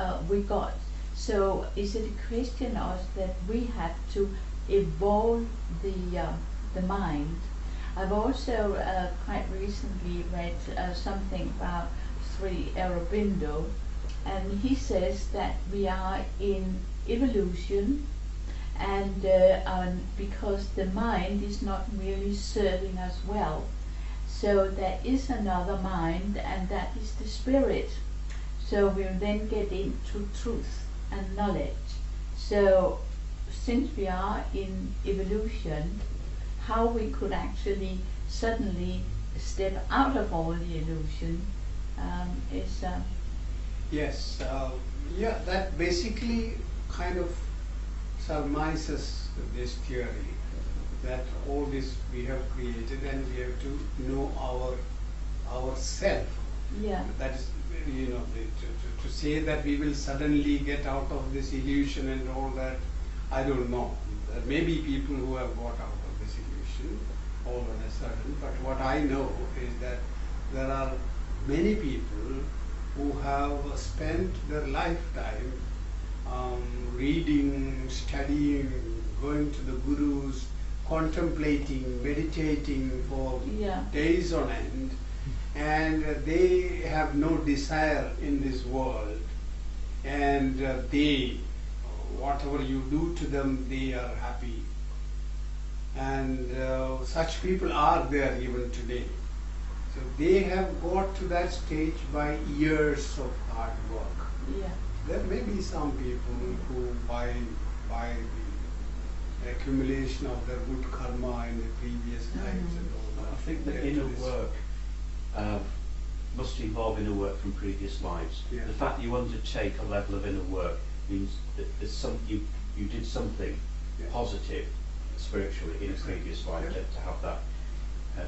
so is it a question of that we have to evolve the mind? I've also quite recently read something about Sri Aurobindo, and he says that we are in evolution, and because the mind is not really serving us well, so there is another mind, and that is the spirit. So we'll then get into truth and knowledge. So since we are in evolution, how we could actually suddenly step out of all the illusion is... Yes, that basically kind of surmises this theory that all this we have created, and we have to know our self. Yeah. That is, to say that we will suddenly get out of this illusion and all that, I don't know. There may be people who have got out of this illusion all of a sudden, but what I know is that there are many people who have spent their lifetime reading, studying, going to the gurus, contemplating, meditating for days on end, and they have no desire in this world, and whatever you do to them, they are happy. And such people are there even today. So they have got to that stage by years of hard work. Yeah. There may be some people who by the accumulation of their good karma in the previous lives and all that. I think the inner work must involve inner work from previous lives. Yeah. The fact that you undertake a level of inner work means that there's you did something positive spiritually in a previous life to have that,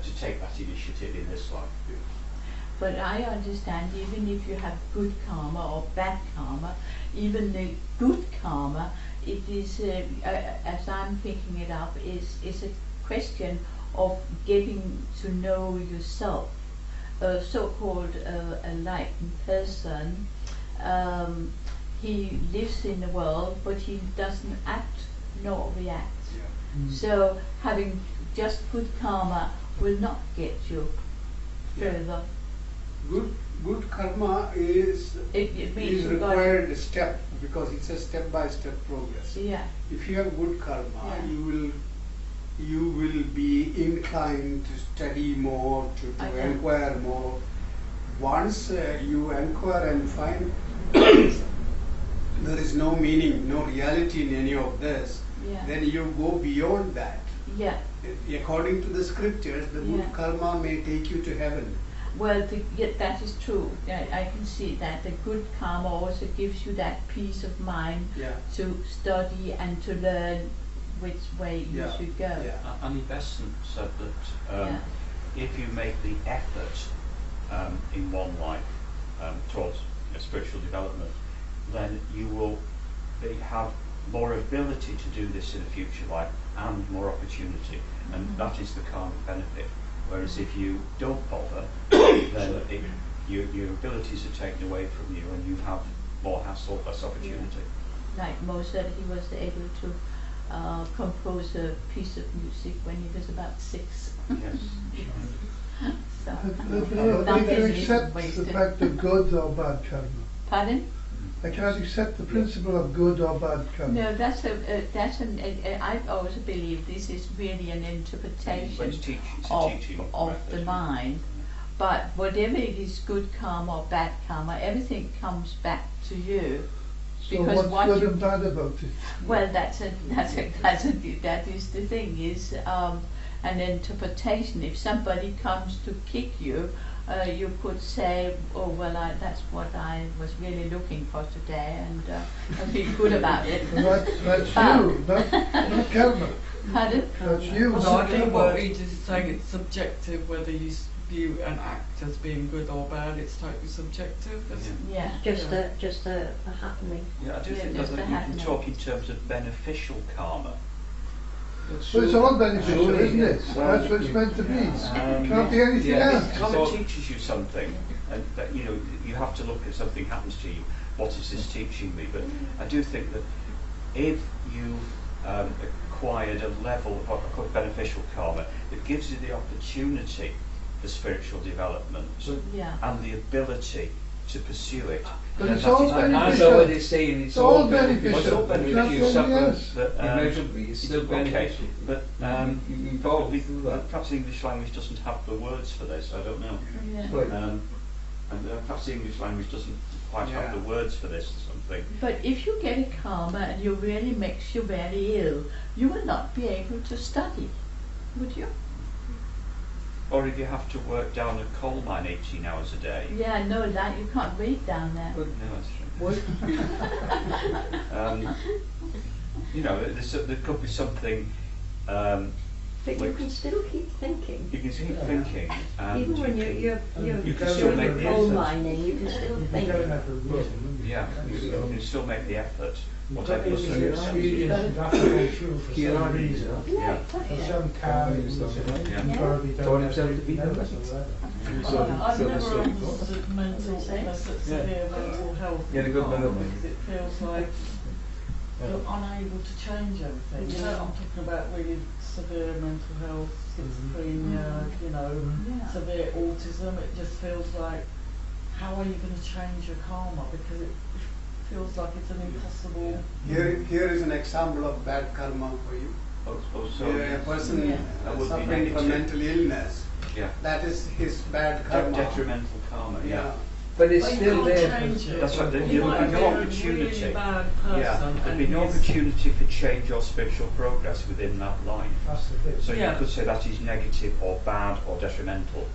to take that initiative in this life. Yeah. But I understand, even if you have good karma or bad karma, even the good karma, it is, as I'm picking it up, is a question of getting to know yourself. A so-called enlightened person, he lives in the world, but he doesn't act nor react. Yeah. So having just good karma will not get you further. Good karma is It means you've got- required step, because it's a step-by-step progress. Yeah. If you have good karma, Yeah. you will be inclined to study more, I to know. inquire more. Once you inquire and find there is no meaning, no reality in any of this, Yeah. then you go beyond that. Yeah. According to the scriptures, the good Yeah. karma may take you to heaven. Well, that is true. I can see that the good karma also gives you that peace of mind Yeah. to study and to learn which way you Yeah. should go. Yeah. Annie Besant said that Yeah. if you make the effort in one life towards spiritual development, then you will have more ability to do this in a future life and more opportunity, and that is the karmic benefit. Whereas if you don't bother, then your abilities are taken away from you, and you have more hassle, less opportunity. Like Mozart, he was able to compose a piece of music when he was about 6. Yes. So, I nothing can is accept the wasted. fact of good or bad karma. Pardon? I cannot accept the principle of good or bad karma. No, I always believe this is really an interpretation When it's it's a of teaching the method. mind. But whatever it is, good karma or bad karma, everything comes back to you. So Because what's what good you- and bad about it? Well, that is the thing, is an interpretation. If somebody comes to kick you, you could say, oh, well, that's what I was really looking for today, and I feel good about it. Well, that's you, not karma. Pardon? That's you, Well, not I think karma. what Vijay is saying, it's subjective whether you view an act as being good or bad. It's totally subjective. Isn't Yeah. Just a happening. Yeah, I do Yeah, think just that the you can happening. talk in terms of beneficial karma. But it's all beneficial, Surely, isn't it? well, That's what it's meant to be. Um, Can't be anything yeah, else. if karma teaches you something, and that, you know, you have to look at something happens to you. What is this teaching me? But I do think that if you acquired a level of what I call beneficial karma, it gives you the opportunity for spiritual development Yeah. and the ability to pursue it. But then it's that all is I beneficial. know what they're saying, it's all beneficial. It's all But if beneficial. you suffer Yes. But, immeasurably, it's still okay, beneficial. but You evolve through that. perhaps the English language doesn't have the words for this. I don't know. Yeah. Right. And perhaps the English language doesn't quite have the words for this or something. But if you get a karma and you really makes you very ill, you will not be able to study, would you? Or if you have to work down a coal mine 18 hours a day. Yeah, I know that. You can't read down there. No, that's true. You know, there could be something. But you can still keep thinking. You can keep thinking, and Even when you you're you can still make the coal effort. mining, you can still think. Yeah, you can still make the effort. Whatever You've got your to circumstances. you have to go through for Yeah. some reason. Yeah. For some carvings, you've Yeah. got to be Taught done himself to be members nervous. of that. I've never understood mental severe mental health Yeah, the good karma, mental. because it feels like you're unable to change everything. You know, I'm talking about really severe mental health, schizophrenia, you know, Yeah. severe autism. It just feels like, how are you going to change your karma? Because it feels like it's an impossible. Here is an example of bad karma for you. So, Where a person Yeah. That would be suffering from negative. mental illness, yeah. that is his bad karma. Detrimental karma, yeah. But it's But you still can't there. change it. That's right, there You will might be be no a really opportunity. bad person, Yeah, there'll and be no he's- opportunity for change or spiritual progress within that life. That's the thing. So Yeah. you could say that is negative or bad or detrimental.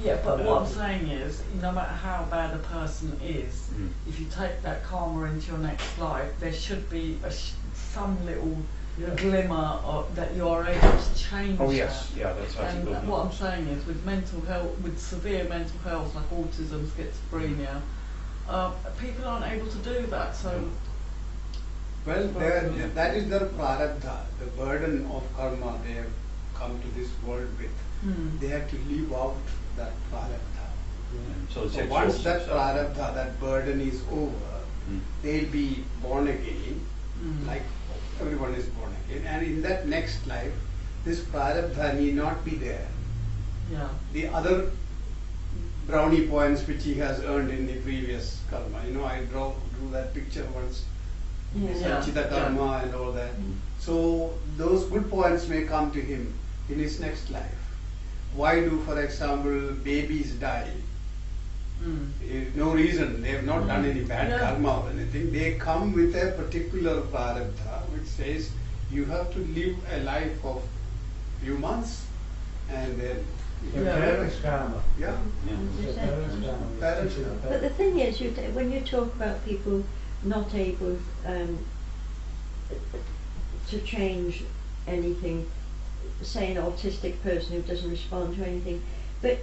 Yeah, but what I'm saying is, no matter how bad a person is, Mm. if you take that karma into your next life, there should be some little glimmer of, that you are able to change. Oh yes, that. yeah, that's a And good what one. I'm saying is, with mental health, with severe mental health like autism, schizophrenia, people aren't able to do that. So Well, Yeah. that is their prarabdha, the burden of karma they have come to this world with. They have to live out that prarabdha. So it's So once that exhausting. prarabdha, that burden is over, Mm. they'll be born again, like everyone is born again, and in that next life, this prarabdha need not be there. yeah, The other brownie points which he has earned in the previous karma. You know, I drew that picture once. Yeah. Sanchita karma and all that. So those good points may come to him in his next life. Why do, for example, babies die? No reason. They have not done any bad karma or anything. They come with a particular prarabdha which says you have to live a life of few months and then The parents' karma. yeah. The parents' karma. Parents' Teaching the But the parents. thing is, when you talk about people not able to change anything, say an autistic person who doesn't respond to anything, but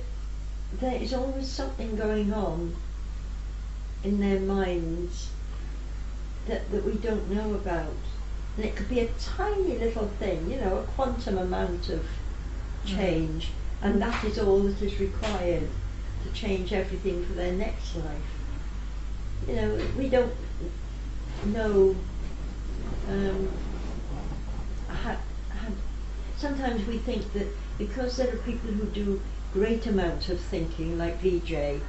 there is always something going on in their minds that we don't know about. And it could be a tiny little thing, you know, a quantum amount of change, and that is all that is required to change everything for their next life. You know, we don't know sometimes we think that because there are people who do great amounts of thinking, like Vijay,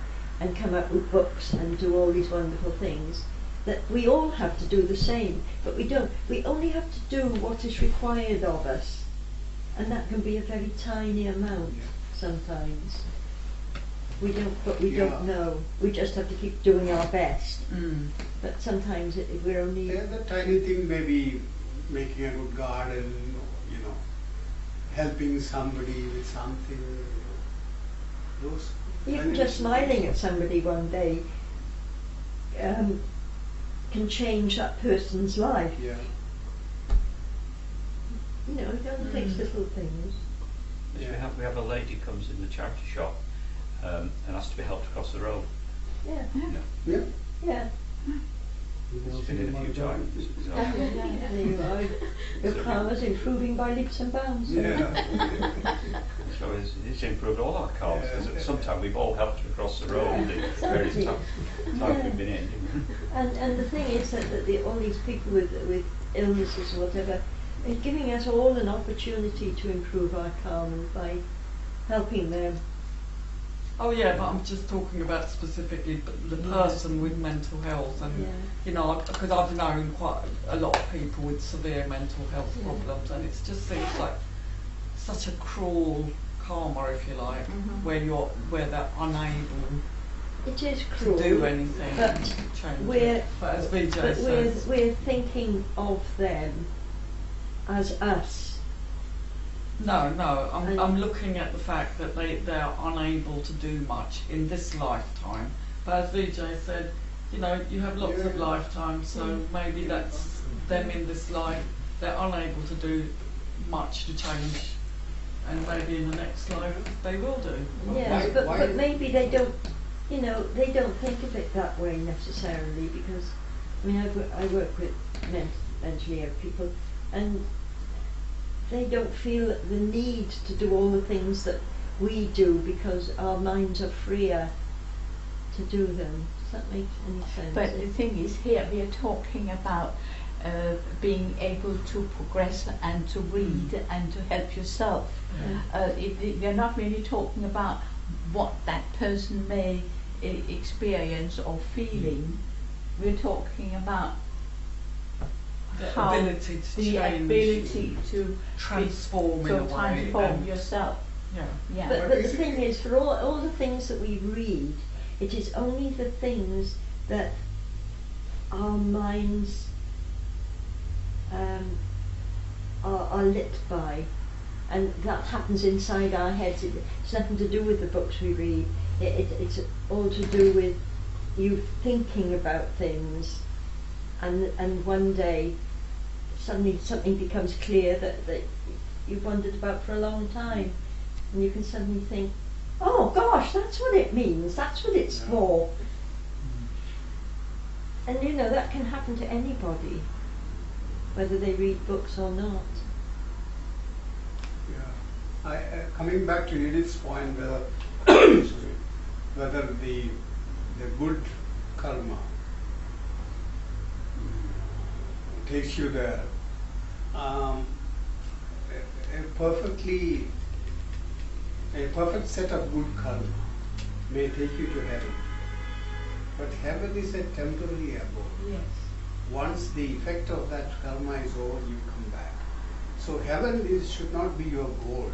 and come up with books and do all these wonderful things, that we all have to do the same, but we don't. We only have to do what is required of us, and that can be a very tiny amount sometimes. We don't know. We just have to keep doing our best. But sometimes we're only... Yeah, the tiny thing may be making a good garden, you know, helping somebody with something. Those Even just smiling at somebody one day can change that person's life. Yeah. You know, it only takes little things. Yeah. We have a lady comes in the charity shop and has to be helped across the road. Yeah. Yeah. Yeah. She's been in a few times. So, There you are. Your karma's improving by leaps and bounds. Yeah. so it's improved all our cars. Yeah. Sometimes we've all helped her across the road in the various exactly. times we've been in. And the thing is that all these people with illnesses or whatever are giving us all an opportunity to improve our karma by helping them. Oh yeah, but I'm just talking about specifically the person with mental health, and you know, because I've known quite a lot of people with severe mental health problems, and it just seems like such a cruel karma, if you like, where they're unable It is cruel to do anything but and change we're- it. But as Vijay but says, we're thinking of them as us. No, I'm looking at the fact that they're unable to do much in this lifetime. But as Vijay said, you know, you have lots of lifetimes, so maybe that's them in this life. They're unable to do much to change, and maybe in the next life they will do. Yes, but maybe they don't, you know, they don't think of it that way necessarily, because, I mean, I work with mentally ill people, and they don't feel the need to do all the things that we do because our minds are freer to do them. Does that make any sense? But the thing is, here we are talking about being able to progress and to read and to help yourself. We're not really talking about what that person may experience or feeling. We're talking about The how ability to the change, ability to transform in a way. transform yourself. Yeah. Yeah. But the thing is, for all the things that we read, it is only the things that our minds are lit by, and that happens inside our heads. It's nothing to do with the books we read. It's all to do with you thinking about things, and one day suddenly something becomes clear that you've wondered about for a long time, and you can suddenly think, oh gosh, that's what it means, that's what it's for. And you know, that can happen to anybody, whether they read books or not. Yeah. Coming back to Edith's point, whether the good karma takes you there. A perfect set of good karma may take you to heaven. But heaven is a temporary abode. Yes. Once the effect of that karma is over, you come back. So heaven should not be your goal.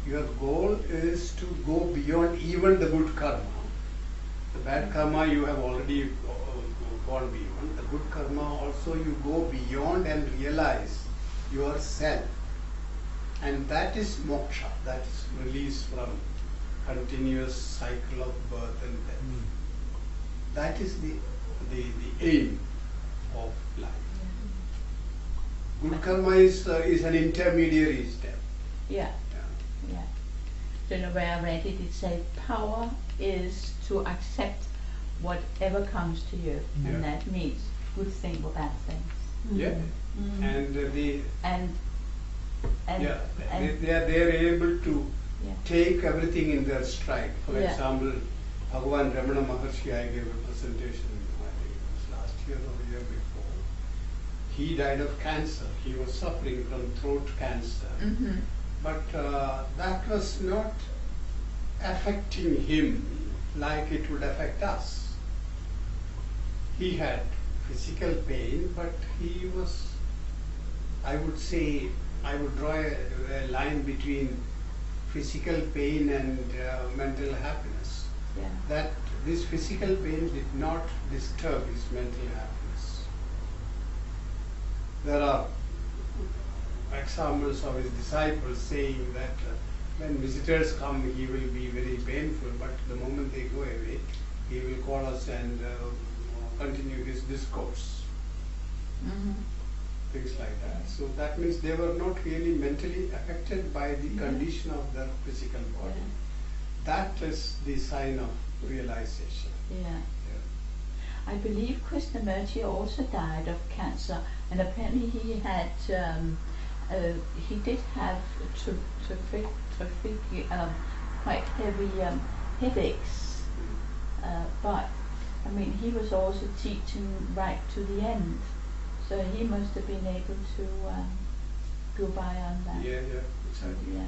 Your goal is to go beyond even the good karma. The bad karma you have already gone beyond. The good karma also you go beyond and realize yourself. And that is moksha, that is release from continuous cycle of birth and death. That is the aim of life. Good karma is an intermediary step. Yeah. Yeah. Don't know where I read it. It said power is to accept whatever comes to you, and that means good thing or bad things. Yeah. And they are able to take everything in their stride. For example, Bhagavan Ramana Maharshi, I gave a presentation, I think it was last year or the year before. He died of cancer. He was suffering from throat cancer. But that was not affecting him like it would affect us. He had physical pain, but he was, I would say, I would draw a line between physical pain and mental happiness. That this physical pain did not disturb his mental happiness. There are examples of his disciples saying that when visitors come, he will be very painful, but the moment they go away, he will call us and continue his discourse. Things like that. So that means they were not really mentally affected by the condition of their physical body. That is the sign of realization. I believe Krishnamurti also died of cancer, and apparently he had he did have quite heavy headaches, but I mean he was also teaching right to the end, so he must have been able to go by on that. Exactly.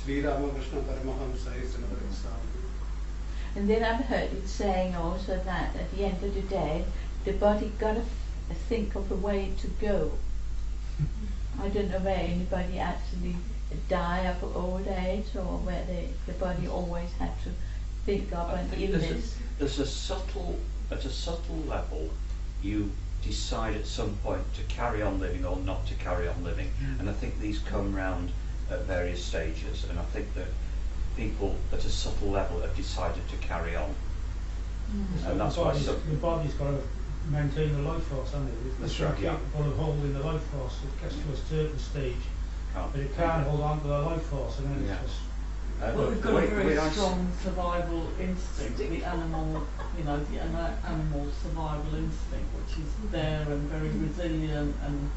Sri Ramakrishna Paramahamsa is another example. And then I've heard it saying also that at the end of the day, the body got to think of a way to go. I don't know where anybody actually die of old age, or where the body always had to think of an illness. There's a subtle, at a subtle level, you decide at some point to carry on living or not to carry on living, and I think these come round at various stages, and I think that people at a subtle level have decided to carry on. And that's why the body's got to maintain the life force, hasn't it? That's It's right, capable of holding the life force. It gets to a certain stage, but it can't hold on to the life force, and then it's just... Well, we've got a very strong survival instinct, the animal, the animal survival instinct, which is there and very resilient and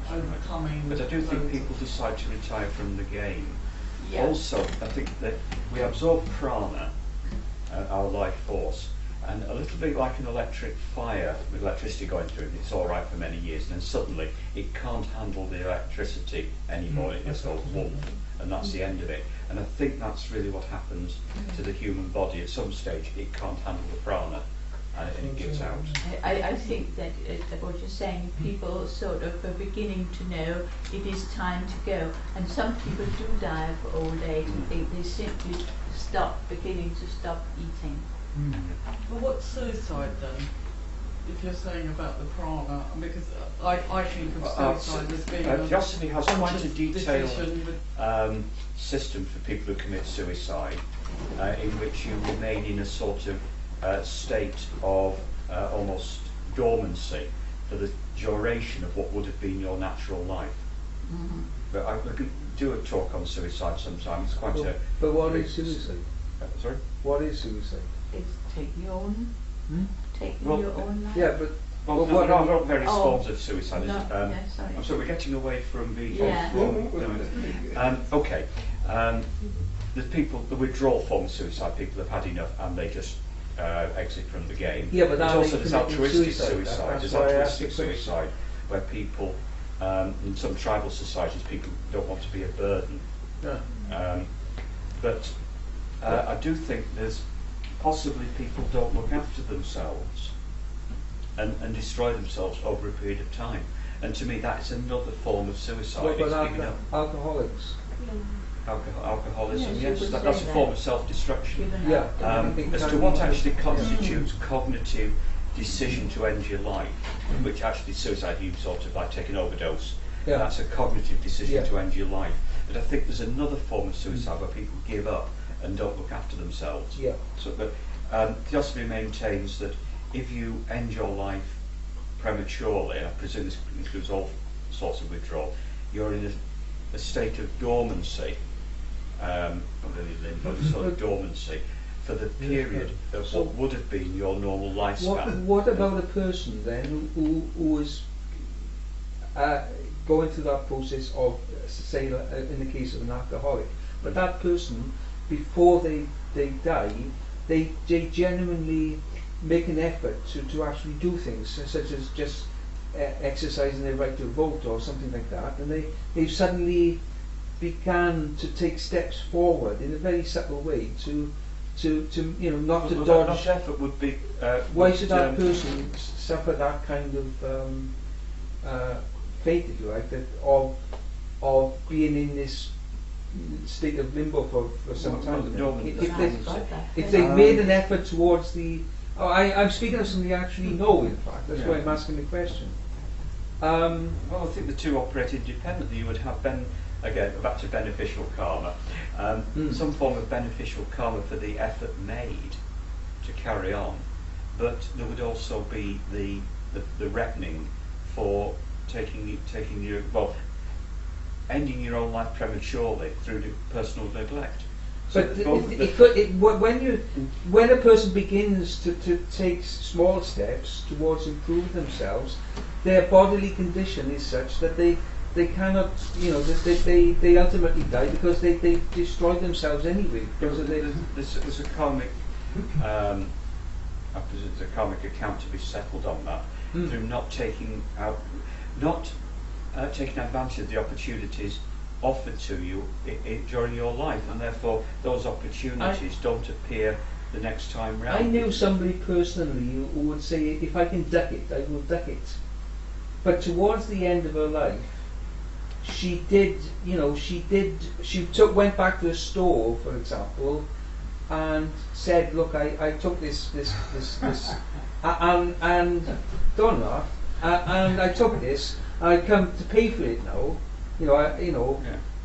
overcoming. But I do think people decide to retire from the game. Yeah. Also, I think that we absorb prana, our life force, and a little bit like an electric fire with electricity going through it, it's all right for many years, and then suddenly it can't handle the electricity anymore, it just goes whoomp, and that's the end of it. And I think that's really what happens to the human body. At some stage it can't handle the prana, and it gives out. I think that what you're saying, people sort of are beginning to know it is time to go, and some people do die of old age. I think they simply beginning to stop eating. Well, what's suicide then? If you're saying about the prana, because I think of suicide as being Theosophy has quite a detailed decision system for people who commit suicide, in which you remain in a sort of state of almost dormancy for the duration of what would have been your natural life. But I could do a talk on suicide sometime. It's quite a... But what is suicide? Sorry? What is suicide? It's taking your own life. Yeah, but... Well, what there are various forms of suicide. No, sorry. I'm sorry, we're getting away from the... Okay. The people, the withdrawal form of suicide, people have had enough and they just exit from the game. Yeah, but there's altruistic suicide. There's altruistic suicide where people, in some tribal societies, people don't want to be a burden. Yeah. But I do think there's possibly people don't look after themselves and destroy themselves over a period of time. And to me, that is another form of suicide. What It's about giving up. alcoholics? Alcoholism, Yes, yes, you would that's say a that. form of self-destruction. Yeah. As to what actually constitutes cognitive decision to end your life, which actually suicide you sort of like take an overdose, Yeah. that's a cognitive decision Yeah. to end your life. But I think there's another form of suicide where people give up and don't look after themselves. Yeah. So, but Theosophy maintains that if you end your life prematurely, I presume this includes all sorts of withdrawal, you're in a state of dormancy, not really limbo, sort of dormancy, for the period of what would have been your normal lifespan. What about a person then who is going through that process of, say, in the case of an alcoholic, but that person, before they die, they genuinely make an effort to actually do things, such as just exercising their right to vote or something like that, and they've suddenly began to take steps forward in a very subtle way to not to dodge. Not effort would be. Why should that person suffer that kind of fate, if you like, that of being in this state of limbo for some time? If they've made an effort towards the. I'm speaking of something they actually know, in fact. That's why I'm asking the question. Well, I think the two operate independently. You would have again, back to beneficial karma, some form of beneficial karma for the effort made to carry on, but there would also be the reckoning for ending your own life prematurely through personal neglect. But when a person begins to take small steps towards improving themselves, their bodily condition is such that they cannot, they ultimately die because they destroy themselves anyway. There's a karmic, I presume there's a karmic account to be settled on that through not taking advantage of the opportunities offered to you during your life, and therefore those opportunities don't appear the next time round. I knew somebody personally who would say, if I can duck it, I will duck it. But towards the end of her life, she went back to the store, for example, and said, look, I took this and don't laugh, and I took this, I come to pay for it now,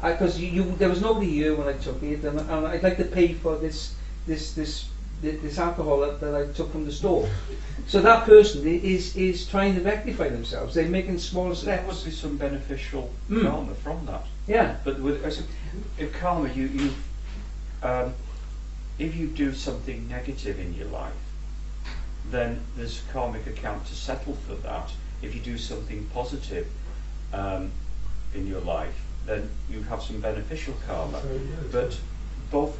because there was nobody here when I took it, and I'd like to pay for this alcohol that I took from the store. So that person is trying to rectify themselves. They're making small steps. There would be some beneficial karma from that. Yeah. But in karma, if you do something negative in your life, then there's a karmic account to settle for that. If you do something positive in your life, then you have some beneficial karma. But both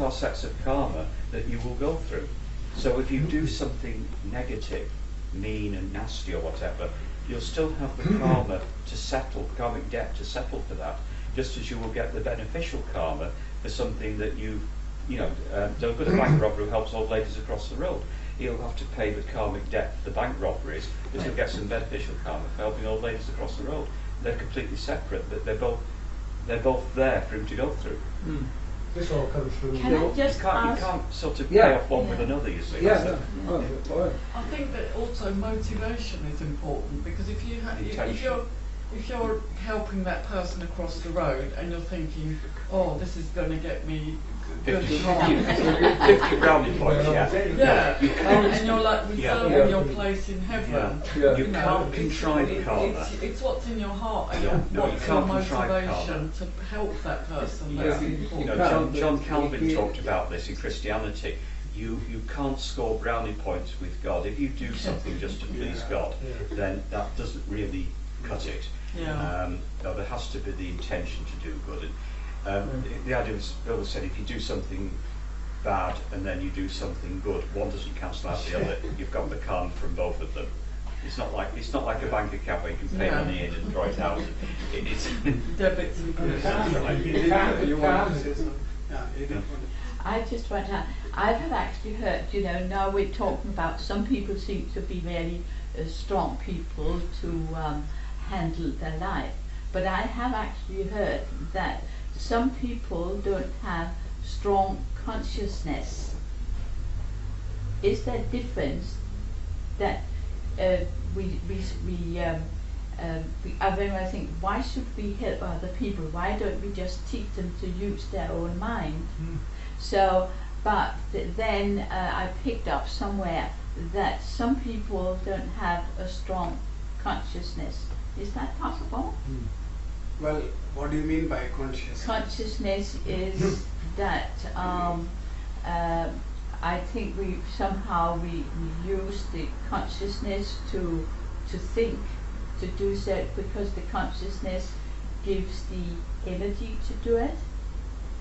are sets of karma that you will go through. So if you do something negative, mean and nasty or whatever, you'll still have the karma to settle, karmic debt to settle for that, just as you will get the beneficial karma for something that so a good bank robber who helps old ladies across the road, he'll have to pay the karmic debt for the bank robberies, but he'll get some beneficial karma for helping old ladies across the road. They're completely separate, but they're both there for him to go through. This all comes from Can I just You can't ask? sort of pay off one with another, you see. Yeah. I think that also motivation is important, because if you're helping that person across the road and you're thinking, oh, this is going to get me good 50 brownie points, yeah. And you're like reserving your place in heaven. You can't contrive karma. It's what's in your heart and you what's your can't contrive motivation to help that person. That's important. John Calvin talked about this in Christianity. You can't score brownie points with God. If you do something just to please God, then that doesn't really cut it. There has to be the intention to do good. The idea was, Bill said, if you do something bad and then you do something good, one doesn't cancel out the other. You've got the karma from both of them. It's not like a bank account where you can pay money in and draw it out. It's debits and credits. I just want to. I have actually heard. You know, now we're talking about some people seem to be very strong people to handle their life, but I have actually heard that some people don't have strong consciousness. Is there a difference that I think, why should we help other people? Why don't we just teach them to use their own mind? So, but then I picked up somewhere that some people don't have a strong consciousness. Is that possible? Well, what do you mean by consciousness? Consciousness is that I think we use the consciousness to think, to do so, because the consciousness gives the energy to do it.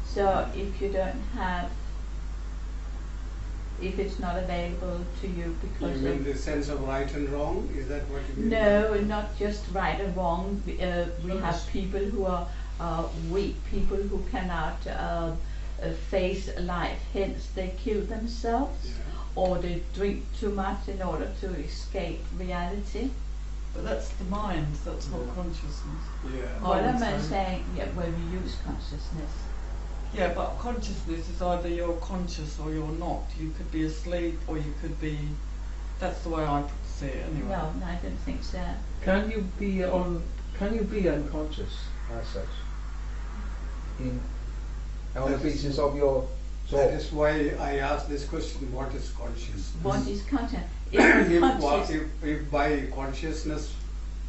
So if you don't have, if it's not available to you because you mean the sense of right and wrong? Is that what you mean? No, not just right and wrong. We have people who are weak, people who cannot face life, hence they kill themselves, or they drink too much in order to escape reality. But that's the mind, that's not consciousness. Yeah. What am I saying? Yeah, when we use consciousness. Yeah, but consciousness is either you're conscious or you're not. You could be asleep or you could be. That's the way I see it anyway. No, I don't think so. Can you be unconscious as such? On the basis of your soul? That is why I asked this question, what is consciousness? What is conscious? If by consciousness,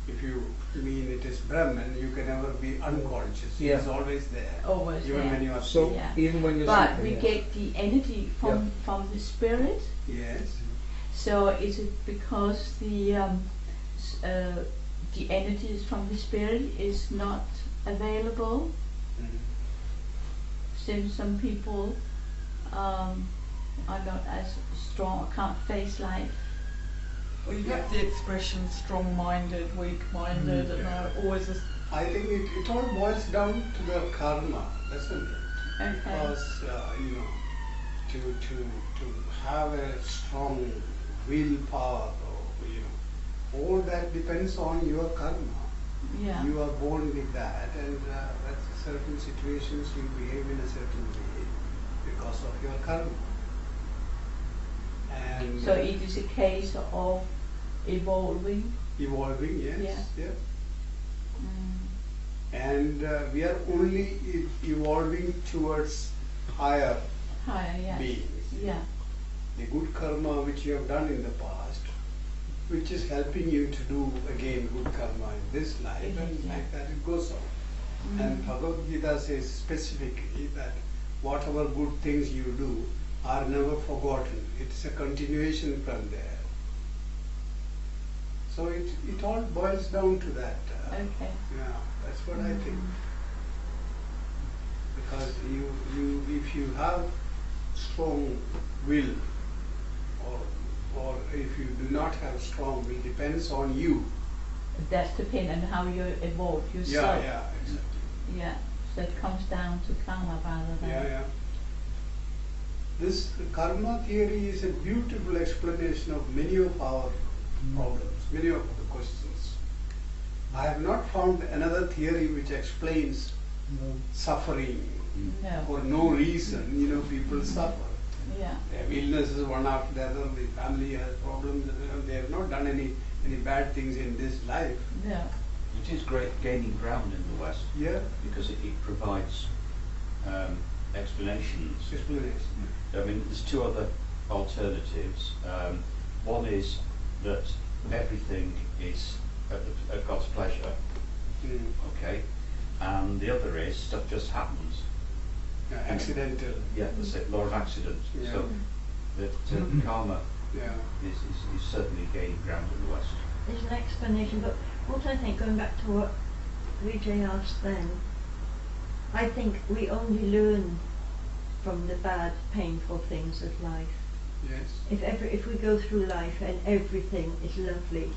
if you mean it is Brahman, you can never be unconscious. Yeah. It is always there. Always even there. when you are So Yeah. even when you're But sleeping, we get the energy from the spirit. Yes. So is it because the energies from the spirit is not available? Since some people are not as strong, can't face life. Well, you have the expression strong-minded, weak-minded, and always. I think it all boils down to the karma, doesn't it? Okay. Because to have a strong willpower, or all that depends on your karma. Yeah. You are born with that, and that's certain situations you behave in a certain way because of your karma. And So it is a case of evolving. Evolving, yes. Yeah. Yeah. And we are only evolving towards higher Higher, beings. yeah. The good karma which you have done in the past, which is helping you to do again good karma in this life, and like that it goes on. And Bhagavad Gita says specifically that whatever good things you do are never forgotten. It's a continuation from there. So it all boils down to that. Okay. Yeah, that's what I think. Because if you have strong will, or if you do not have strong will, depends on you. That's depending on how you evolve yourself. Yeah, exactly. Yeah. So it comes down to karma rather than. Yeah. This karma theory is a beautiful explanation of many of our problems, many of the questions. I have not found another theory which explains suffering for no reason. People suffer. Yeah. They have illnesses one after the other. The family has problems. They have not done any bad things in this life. Yeah. It is great gaining ground in the West. Yeah. Because it provides explanations. I mean, there's two other alternatives. One is that everything is at God's pleasure, okay, and the other is stuff just happens. Accidental. Yeah, that's it, law of accident. Yeah. So that karma is certainly gaining ground in the West. There's an explanation, but what I think, going back to what Vijay asked then, I think we only learn from the bad, painful things of life. Yes. If we go through life and everything is lovely,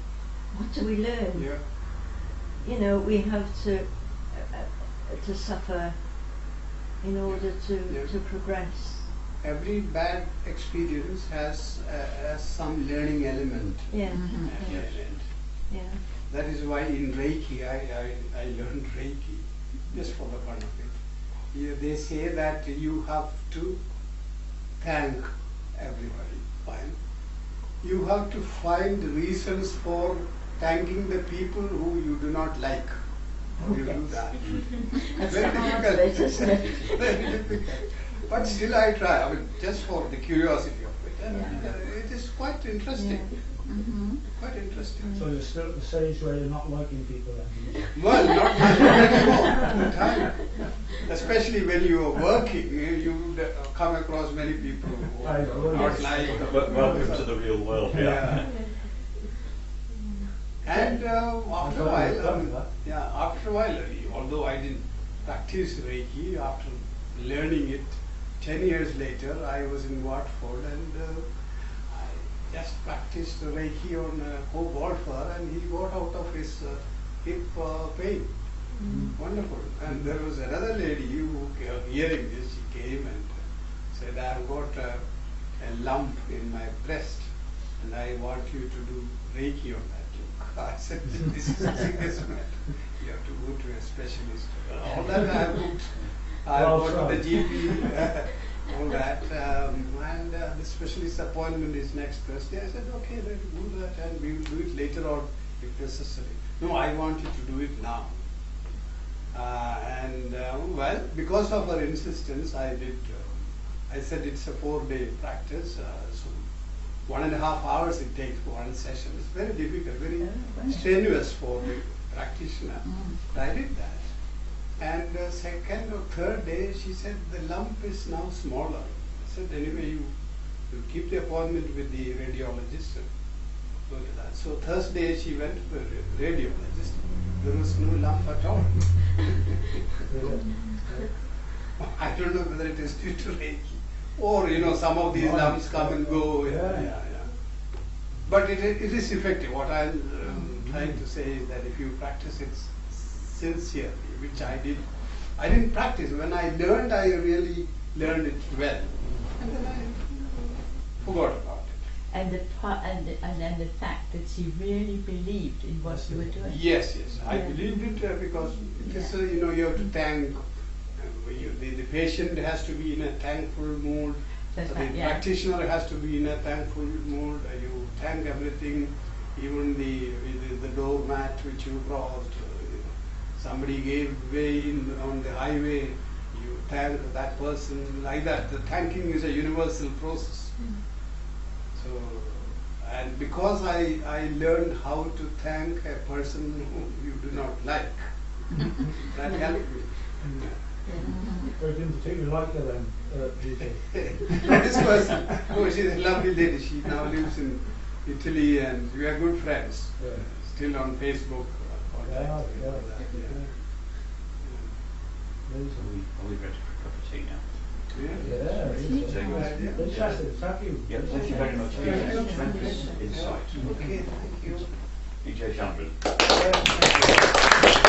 what do we learn? Yeah. We have to suffer in order to progress. every bad experience has some learning element. Yeah. at the Yeah. end. Yeah. That is why in Reiki, I learned Reiki just for the fun of it. They say that you have to thank everybody. Fine. You have to find reasons for thanking the people who you do not like. How do you do that? That's Very the hard difficult. bit, isn't it? Very difficult. But still I try. I mean, just for the curiosity of it. And Yeah. it is quite interesting. Quite interesting. So you're still at the stage where you're not liking people then? Well, not much anymore at the time. Especially when you are working, you come across many people who I know, not yes. like. Welcome to the real world. Yeah. And after a while, after a while, although I didn't practice Reiki, after learning it 10 years later, I was in Watford and I just practiced Reiki on a co-golfer and he got out of his hip pain. Wonderful. And there was another lady who, hearing this, she came and said, I've got a lump in my breast and I want you to do Reiki on that. I said, this is a serious matter. You have to go to a specialist. All that I booked. I go to the GP, all that. And the specialist appointment is next Thursday. I said, okay, let's do that and we will do it later on if necessary. No, I want you to do it now. Well, because of her insistence, I did. I said it's a 4-day practice, so 1.5 hours it takes for one session. It's very difficult, very strenuous for the practitioner. But I did that. And the second or third day, she said the lump is now smaller. I said, anyway, you keep the appointment with the radiologist and go to that. So Thursday she went to the radiologist. There was no lump at all. I don't know whether it is due to Reiki or some of these lumps come and go. Yeah. But it is effective. What I'm trying to say is that if you practice it sincerely, which I did, I didn't practice. When I learned, I really learned it well, and then I forgot about it. And then the fact that she really believed in what you were doing. Yes, I believed it because it is, you have to thank. The patient has to be in a thankful mood. The practitioner has to be in a thankful mood. You thank everything, even the doormat which you crossed. Somebody gave way on the highway. You thank that person like that. The thanking is a universal process. So, and because I learned how to thank a person who you do not like, that helped me. I didn't particularly like her then, Vijay. This person, she's a lovely lady. She now lives in Italy and we are good friends. Still on Facebook. Are we ready for a cup of tea now? Interesting, thank you. Yeah, thank you very much for your tremendous insight. Okay, thank you. Vijay Chandran. Thank you.